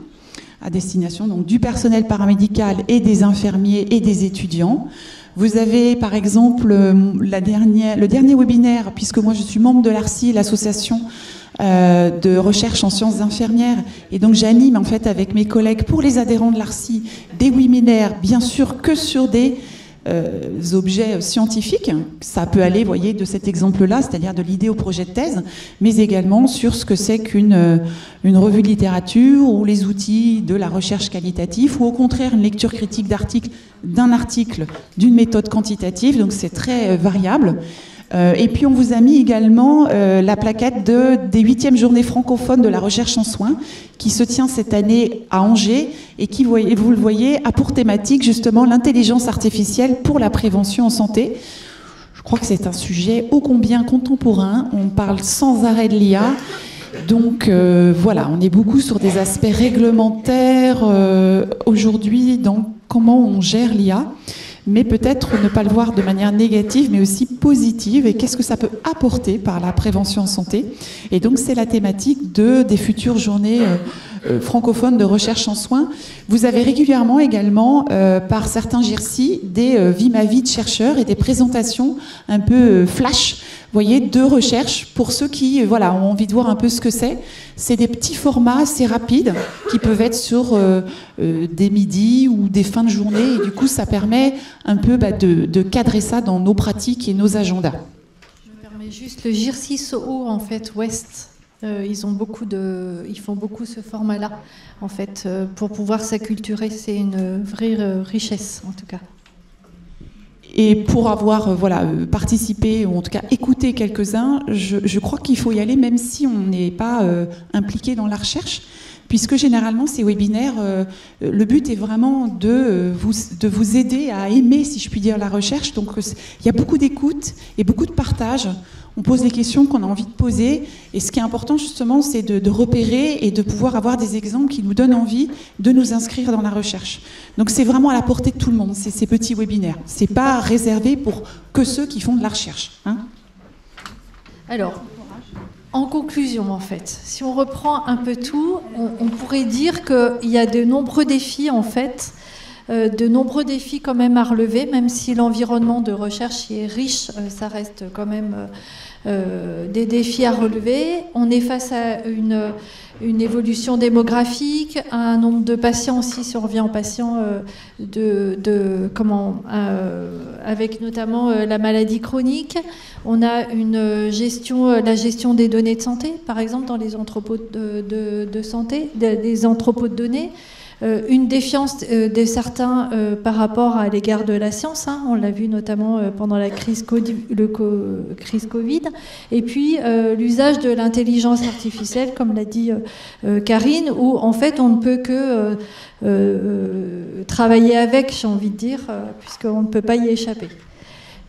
à destination donc, du personnel paramédical et des infirmiers et des étudiants. Vous avez par exemple le dernier webinaire, puisque moi je suis membre de l'ARCI, l'association de recherche en sciences infirmières, et donc j'anime en fait avec mes collègues pour les adhérents de l'ARCI des webinaires, bien sûr que sur des objets scientifiques. Ça peut aller, vous voyez, de cet exemple-là, c'est-à-dire de l'idée au projet de thèse, mais également sur ce que c'est qu'une revue de littérature ou les outils de la recherche qualitative, ou au contraire une lecture critique d'articles, d'un article, d'une méthode quantitative, donc c'est très variable. Et puis on vous a mis également la plaquette des 8e journées francophones de la recherche en soins qui se tient cette année à Angers et qui, vous le voyez, a pour thématique justement l'intelligence artificielle pour la prévention en santé. Je crois que c'est un sujet ô combien contemporain, on parle sans arrêt de l'IA. Donc voilà, on est beaucoup sur des aspects réglementaires aujourd'hui dans comment on gère l'IA. Mais peut-être ne pas le voir de manière négative, mais aussi positive. Et qu'est-ce que ça peut apporter par la prévention en santé? Et donc, c'est la thématique des futures journées francophones de recherche en soins. Vous avez régulièrement également, par certains GIRSI, des vie ma vie de chercheurs et des présentations un peu flash, vous voyez, de recherche pour ceux qui voilà, ont envie de voir un peu ce que c'est. C'est des petits formats assez rapides qui peuvent être sur des midis ou des fins de journée. Et du coup, ça permet un peu de cadrer ça dans nos pratiques et nos agendas. Je me permets juste, le GIRSI Soho, en fait, Ouest, ils font beaucoup ce format-là, en fait, pour pouvoir s'acculturer. C'est une vraie richesse, en tout cas. Et pour avoir participé, ou en tout cas écouté quelques-uns, je crois qu'il faut y aller même si on n'est pas impliqué dans la recherche, puisque généralement ces webinaires, le but est vraiment de vous aider à aimer, si je puis dire, la recherche. Donc il y a beaucoup d'écoute et beaucoup de partage. On pose les questions qu'on a envie de poser. Et ce qui est important, justement, c'est de repérer et de pouvoir avoir des exemples qui nous donnent envie de nous inscrire dans la recherche. Donc, c'est vraiment à la portée de tout le monde, ces petits webinaires. Ce n'est pas réservé pour que ceux qui font de la recherche. Alors, En conclusion, en fait, si on reprend un peu tout, on pourrait dire qu'il y a de nombreux défis, en fait, de nombreux défis quand même à relever, même si l'environnement de recherche est riche, ça reste quand même des défis à relever. On est face à une évolution démographique, un nombre de patients aussi, si on revient aux patients avec notamment la maladie chronique. On a la gestion des données de santé, par exemple, dans les entrepôts de santé, des entrepôts de données. Une défiance de certains par rapport à l'égard de la science, hein, on l'a vu notamment pendant la crise Covid, et puis l'usage de l'intelligence artificielle, comme l'a dit Karine, où en fait on ne peut que travailler avec, j'ai envie de dire, puisqu'on ne peut pas y échapper.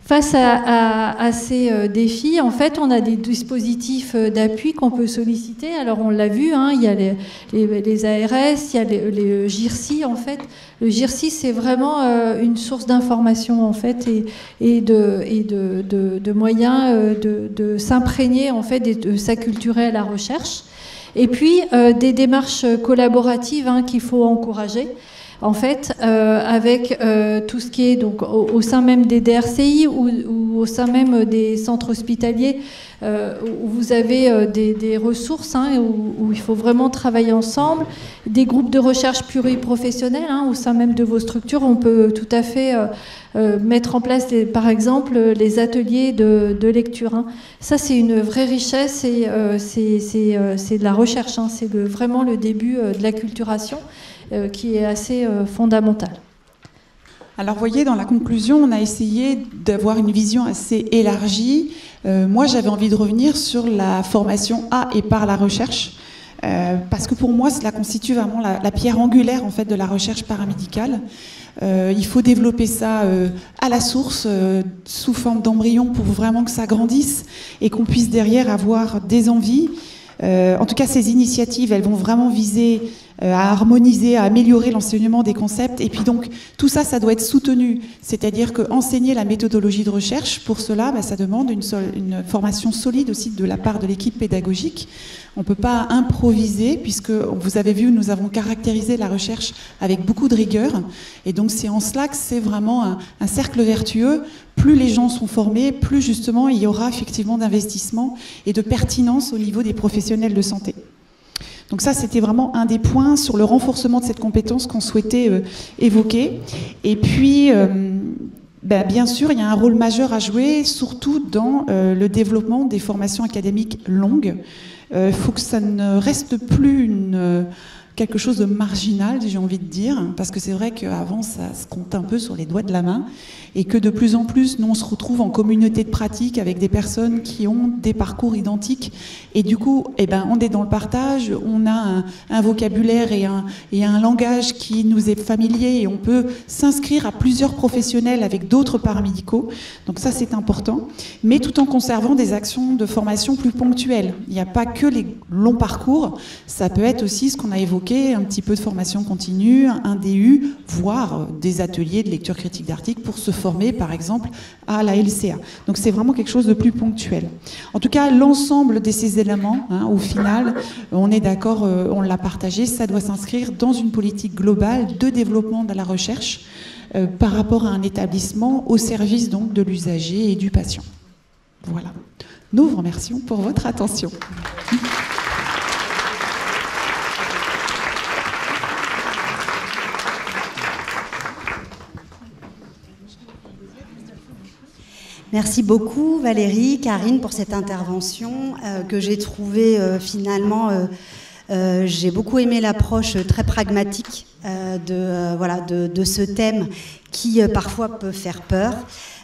Face à ces défis, en fait, on a des dispositifs d'appui qu'on peut solliciter. Alors, on l'a vu, hein, il y a les ARS, il y a les GIRSI, en fait. Le GIRSI, c'est vraiment une source d'information, en fait, et de moyens de s'imprégner, en fait, de s'acculturer à la recherche. Et puis, des démarches collaboratives, hein, qu'il faut encourager. En fait, avec tout ce qui est donc au sein même des DRCI ou au sein même des centres hospitaliers, où vous avez des ressources, hein, où il faut vraiment travailler ensemble, des groupes de recherche pluriprofessionnels, hein, au sein même de vos structures, on peut tout à fait mettre en place, par exemple, les ateliers de lecture. Hein. Ça, c'est une vraie richesse et c'est de la recherche, hein, c'est vraiment le début de l'acculturation. Qui est assez fondamentale. Alors, vous voyez, dans la conclusion, on a essayé d'avoir une vision assez élargie. Moi, j'avais envie de revenir sur la formation à et par la recherche, parce que pour moi, cela constitue vraiment la pierre angulaire en fait, de la recherche paramédicale. Il faut développer ça à la source, sous forme d'embryon, pour vraiment que ça grandisse et qu'on puisse derrière avoir des envies. En tout cas, ces initiatives, elles vont vraiment viser à harmoniser, à améliorer l'enseignement des concepts. Et puis donc, tout ça, ça doit être soutenu. C'est-à-dire qu'enseigner la méthodologie de recherche, pour cela, ça demande une formation solide aussi de la part de l'équipe pédagogique. On ne peut pas improviser, puisque vous avez vu, nous avons caractérisé la recherche avec beaucoup de rigueur. Et donc, c'est en cela que c'est vraiment un cercle vertueux. Plus les gens sont formés, plus justement il y aura effectivement d'investissement et de pertinence au niveau des professionnels de santé. Donc ça, c'était vraiment un des points sur le renforcement de cette compétence qu'on souhaitait évoquer. Et puis, bien sûr, il y a un rôle majeur à jouer, surtout dans le développement des formations académiques longues. Il faut que ça ne reste plus quelque chose de marginal, j'ai envie de dire, parce que c'est vrai qu'avant, ça se compte un peu sur les doigts de la main, et que de plus en plus, nous, on se retrouve en communauté de pratique avec des personnes qui ont des parcours identiques, et du coup, on est dans le partage, on a un vocabulaire et un langage qui nous est familier, et on peut s'inscrire à plusieurs professionnels avec d'autres paramédicaux, donc ça, c'est important, mais tout en conservant des actions de formation plus ponctuelles. Il n'y a pas que les longs parcours, ça peut être aussi ce qu'on a évoqué, un petit peu de formation continue, un DU, voire des ateliers de lecture critique d'articles pour se former, par exemple, à la LCA. Donc c'est vraiment quelque chose de plus ponctuel. En tout cas, l'ensemble de ces éléments, au final, on est d'accord, on l'a partagé, ça doit s'inscrire dans une politique globale de développement de la recherche par rapport à un établissement au service donc de l'usager et du patient. Voilà. Nous vous remercions pour votre attention. Merci beaucoup Valérie, Karine pour cette intervention que j'ai trouvée finalement, j'ai beaucoup aimé l'approche très pragmatique de ce thème qui parfois peut faire peur.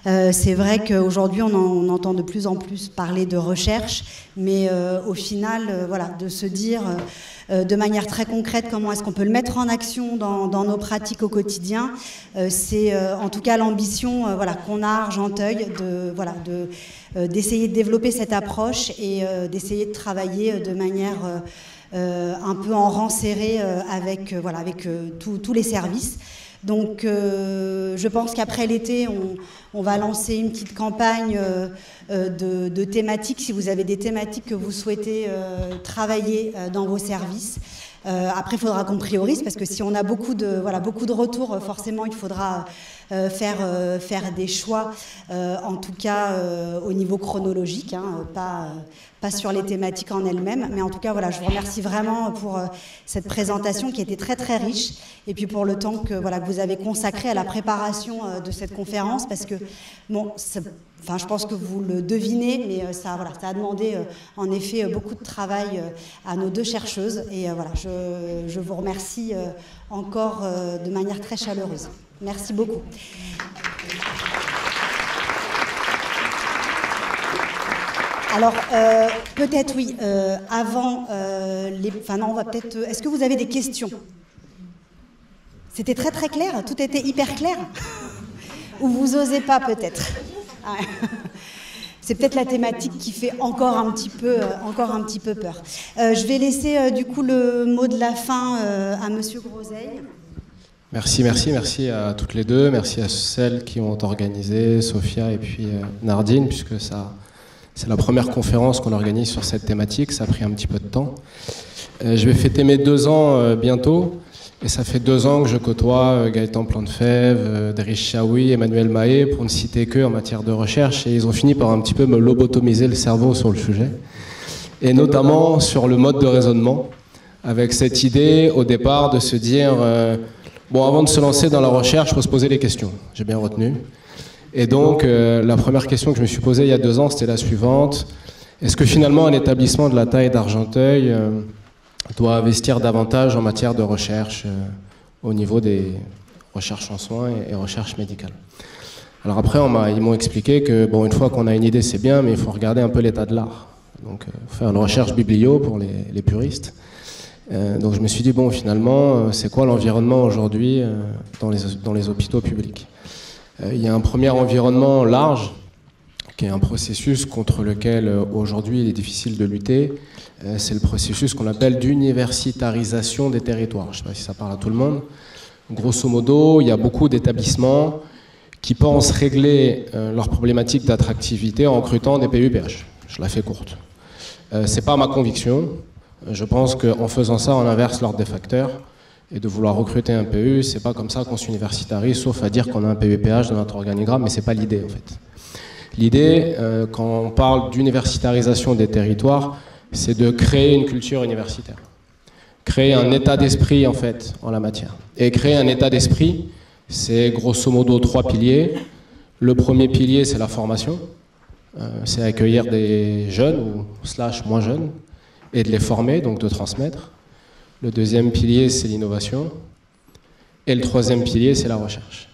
C'est vrai qu'aujourd'hui on entend de plus en plus parler de recherche, mais au final de se dire de manière très concrète comment est-ce qu'on peut le mettre en action dans nos pratiques au quotidien, c'est en tout cas l'ambition qu'on a à Argenteuil d'essayer de développer cette approche et d'essayer de travailler de manière un peu en rang serré avec tous les services. Donc je pense qu'après l'été, on va lancer une petite campagne de thématiques, si vous avez des thématiques que vous souhaitez travailler dans vos services. Après, il faudra qu'on priorise, parce que si on a beaucoup de retours, forcément, il faudra faire des choix, en tout cas au niveau chronologique, hein, pas sur les thématiques en elles-mêmes. Mais en tout cas, voilà, je vous remercie vraiment pour cette présentation qui était très très riche, et puis pour le temps que vous avez consacré à la préparation de cette conférence, parce que bon, je pense que vous le devinez, mais ça a demandé en effet beaucoup de travail à nos deux chercheuses, et je vous remercie encore de manière très chaleureuse. Merci beaucoup. Alors, peut-être, oui, avant on va peut-être... Est-ce que vous avez des questions? C'était très très clair? Tout était hyper clair? Ou vous osez pas, peut-être? C'est peut-être la thématique qui fait encore un petit peu peur. Je vais laisser du coup le mot de la fin à Monsieur Groseille. Merci à toutes les deux. Merci à celles qui ont organisé, Sophia et puis Nardine, puisque c'est la première conférence qu'on organise sur cette thématique. Ça a pris un petit peu de temps. Je vais fêter mes 2 ans bientôt. Et ça fait 2 ans que je côtoie Gaëtan Plantefèvre, Driss Chaoui, Emmanuel Mahé, pour ne citer qu'eux en matière de recherche. Et ils ont fini par un petit peu me lobotomiser le cerveau sur le sujet. Et notamment sur le mode de raisonnement, avec cette idée au départ de se dire avant de se lancer dans la recherche, il faut se poser les questions. J'ai bien retenu. Et donc, la première question que je me suis posée il y a 2 ans, c'était la suivante. Est-ce que finalement un établissement de la taille d'Argenteuil doit investir davantage en matière de recherche au niveau des recherches en soins et recherche médicale? Alors après, ils m'ont expliqué que une fois qu'on a une idée, c'est bien, mais il faut regarder un peu l'état de l'art. Donc, faire une recherche biblio pour les puristes. Donc je me suis dit, finalement, c'est quoi l'environnement aujourd'hui dans les hôpitaux publics? Il y a un premier environnement large, qui est un processus contre lequel aujourd'hui il est difficile de lutter. C'est le processus qu'on appelle d'universitarisation des territoires. Je ne sais pas si ça parle à tout le monde. Grosso modo, il y a beaucoup d'établissements qui pensent régler leurs problématiques d'attractivité en recrutant des PU-PH. Je la fais courte. Ce n'est pas ma conviction. Je pense qu'en faisant ça, on inverse l'ordre des facteurs. Et de vouloir recruter un PU, c'est pas comme ça qu'on s'universitarise, sauf à dire qu'on a un PU-PH dans notre organigramme, mais c'est pas l'idée en fait. L'idée, quand on parle d'universitarisation des territoires, c'est de créer une culture universitaire. Créer un état d'esprit en fait en la matière. Et créer un état d'esprit, c'est grosso modo 3 piliers. Le premier pilier, c'est la formation. C'est accueillir des jeunes ou / moins jeunes et de les former, donc de transmettre. Le deuxième pilier, c'est l'innovation. Et le troisième pilier, c'est la recherche.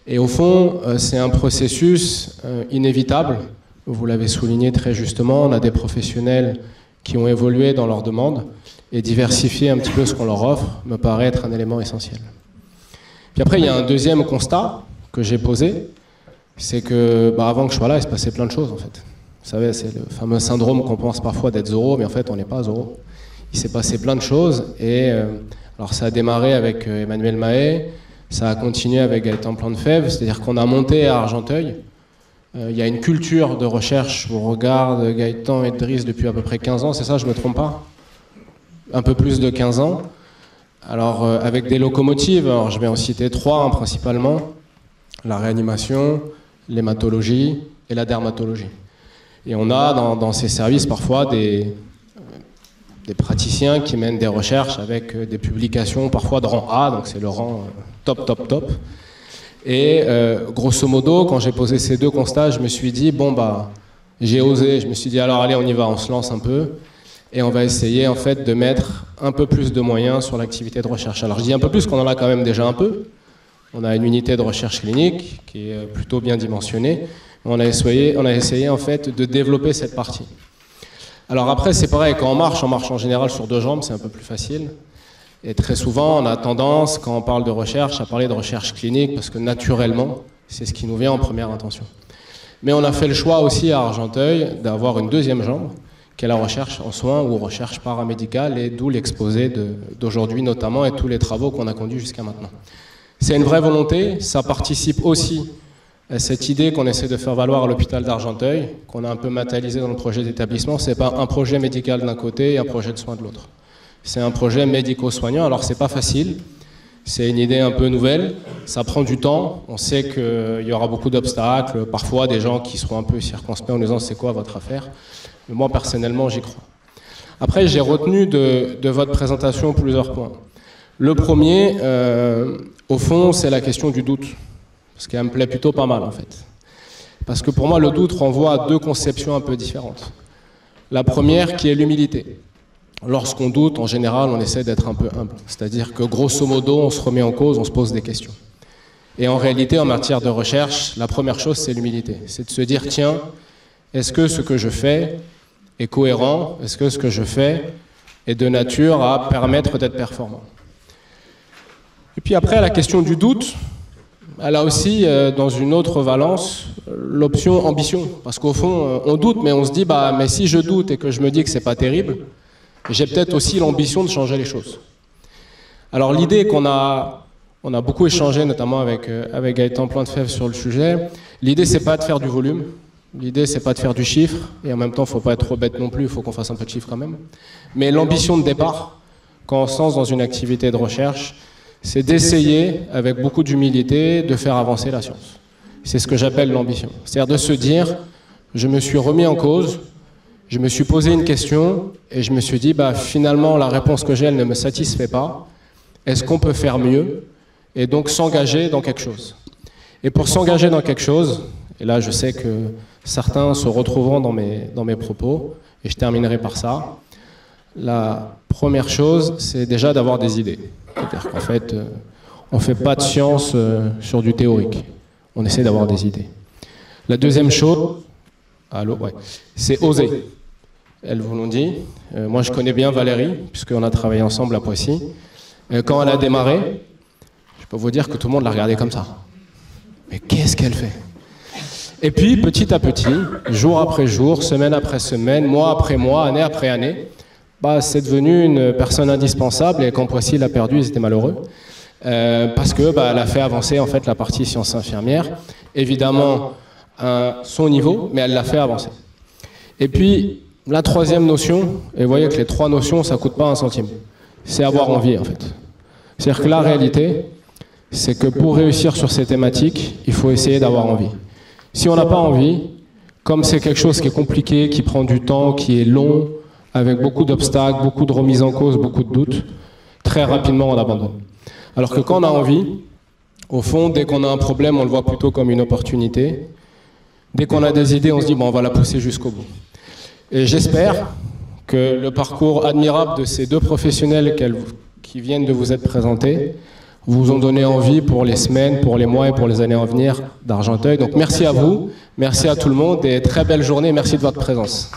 Et au fond, c'est un processus inévitable. Vous l'avez souligné très justement, on a des professionnels qui ont évolué dans leurs demandes et diversifier un petit peu ce qu'on leur offre me paraît être un élément essentiel. Puis après, il y a un deuxième constat que j'ai posé, c'est que avant que je sois là, il se passait plein de choses en fait. Vous savez, c'est le fameux syndrome qu'on pense parfois d'être Zorro, mais en fait, on n'est pas Zorro. Il s'est passé plein de choses et alors ça a démarré avec Emmanuel Mahé, ça a continué avec Gaëtan Plantefèvre, c'est-à-dire qu'on a monté à Argenteuil. Il y a une culture de recherche, on regarde Gaëtan et Driss depuis à peu près 15 ans, c'est ça, je ne me trompe pas? Un peu plus de 15 ans. Alors avec des locomotives, alors je vais en citer 3 principalement, la réanimation, l'hématologie et la dermatologie. Et on a dans ces services parfois des praticiens qui mènent des recherches avec des publications parfois de rang A, donc c'est le rang top. Et grosso modo, quand j'ai posé ces 2 constats, je me suis dit, j'ai osé, je me suis dit, alors allez, on y va, on se lance un peu, et on va essayer en fait de mettre un peu plus de moyens sur l'activité de recherche. Alors je dis un peu plus, qu'on en a quand même déjà un peu. On a une unité de recherche clinique qui est plutôt bien dimensionnée. On a essayé en fait de développer cette partie. Alors après, c'est pareil, quand on marche en général sur 2 jambes, c'est un peu plus facile. Et très souvent, on a tendance, quand on parle de recherche, à parler de recherche clinique, parce que naturellement, c'est ce qui nous vient en première intention. Mais on a fait le choix aussi à Argenteuil d'avoir une 2e jambe, qui est la recherche en soins ou recherche paramédicale, et d'où l'exposé d'aujourd'hui notamment, et tous les travaux qu'on a conduits jusqu'à maintenant. C'est une vraie volonté, ça participe aussi à cette idée qu'on essaie de faire valoir à l'hôpital d'Argenteuil, qu'on a un peu matérialisé dans le projet d'établissement. Ce n'est pas un projet médical d'un côté et un projet de soins de l'autre. C'est un projet médico-soignant, alors c'est pas facile, c'est une idée un peu nouvelle, ça prend du temps, on sait qu'il y aura beaucoup d'obstacles, parfois des gens qui seront un peu circonspects en disant c'est quoi votre affaire, mais moi personnellement j'y crois. Après j'ai retenu de votre présentation plusieurs points. Le premier, au fond, c'est la question du doute, parce qu'elle me plaît plutôt pas mal en fait. Parce que pour moi le doute renvoie à deux conceptions un peu différentes. La première qui est l'humilité. Lorsqu'on doute, en général, on essaie d'être un peu humble. C'est-à-dire que, grosso modo, on se remet en cause, on se pose des questions. Et en réalité, en matière de recherche, la première chose, c'est l'humilité. C'est de se dire, tiens, est-ce que ce que je fais est cohérent? Est-ce que ce que je fais est de nature à permettre d'être performant? Et puis après, la question du doute, elle a aussi, dans une autre valence, l'option ambition. Parce qu'au fond, on doute, mais on se dit, bah, mais si je doute et que je me dis que c'est pas terrible, j'ai peut-être aussi l'ambition de changer les choses. Alors l'idée qu'on a beaucoup échangé, notamment avec Gaëtan Plantefèvre sur le sujet, l'idée c'est pas de faire du volume, l'idée c'est pas de faire du chiffre, et en même temps il faut pas être trop bête non plus, il faut qu'on fasse un peu de chiffre quand même. Mais l'ambition de départ, quand on se lance dans une activité de recherche, c'est d'essayer, avec beaucoup d'humilité, de faire avancer la science. C'est ce que j'appelle l'ambition. C'est-à-dire de se dire, je me suis remis en cause, je me suis posé une question et je me suis dit, bah, finalement, la réponse que j'ai, elle ne me satisfait pas. Est-ce qu'on peut faire mieux? Et donc s'engager dans quelque chose. Et pour s'engager dans quelque chose, et là je sais que certains se retrouveront dans mes propos, et je terminerai par ça, la première chose, c'est déjà d'avoir des idées. C'est-à-dire qu'en fait, on ne fait pas de science sur du théorique. On essaie d'avoir des idées. La deuxième chose, ouais, c'est oser. Elles vous l'ont dit. Moi, je connais bien Valérie, puisqu'on a travaillé ensemble à Poissy. Quand elle a démarré, je peux vous dire que tout le monde l'a regardée comme ça. Mais qu'est-ce qu'elle fait? Et puis, petit à petit, jour après jour, semaine après semaine, mois après mois, année après année, bah, c'est devenu une personne indispensable. Et quand Poissy l'a perdue, ils étaient malheureux. Parce que bah, elle a fait avancer en fait, la partie sciences infirmières. Évidemment, à son niveau, mais elle l'a fait avancer. Et puis, la troisième notion, et vous voyez que les trois notions, ça ne coûte pas un centime, c'est avoir envie en fait. C'est-à-dire que la réalité, c'est que pour réussir sur ces thématiques, il faut essayer d'avoir envie. Si on n'a pas envie, comme c'est quelque chose qui est compliqué, qui prend du temps, qui est long, avec beaucoup d'obstacles, beaucoup de remises en cause, beaucoup de doutes, très rapidement on abandonne. Alors que quand on a envie, au fond, dès qu'on a un problème, on le voit plutôt comme une opportunité. Dès qu'on a des idées, on se dit, bon, on va la pousser jusqu'au bout. Et j'espère que le parcours admirable de ces deux professionnels qui viennent de vous être présentés vous ont donné envie pour les semaines, pour les mois et pour les années à venir d'Argenteuil. Donc merci à vous, merci à tout le monde et très belle journée, merci de votre présence.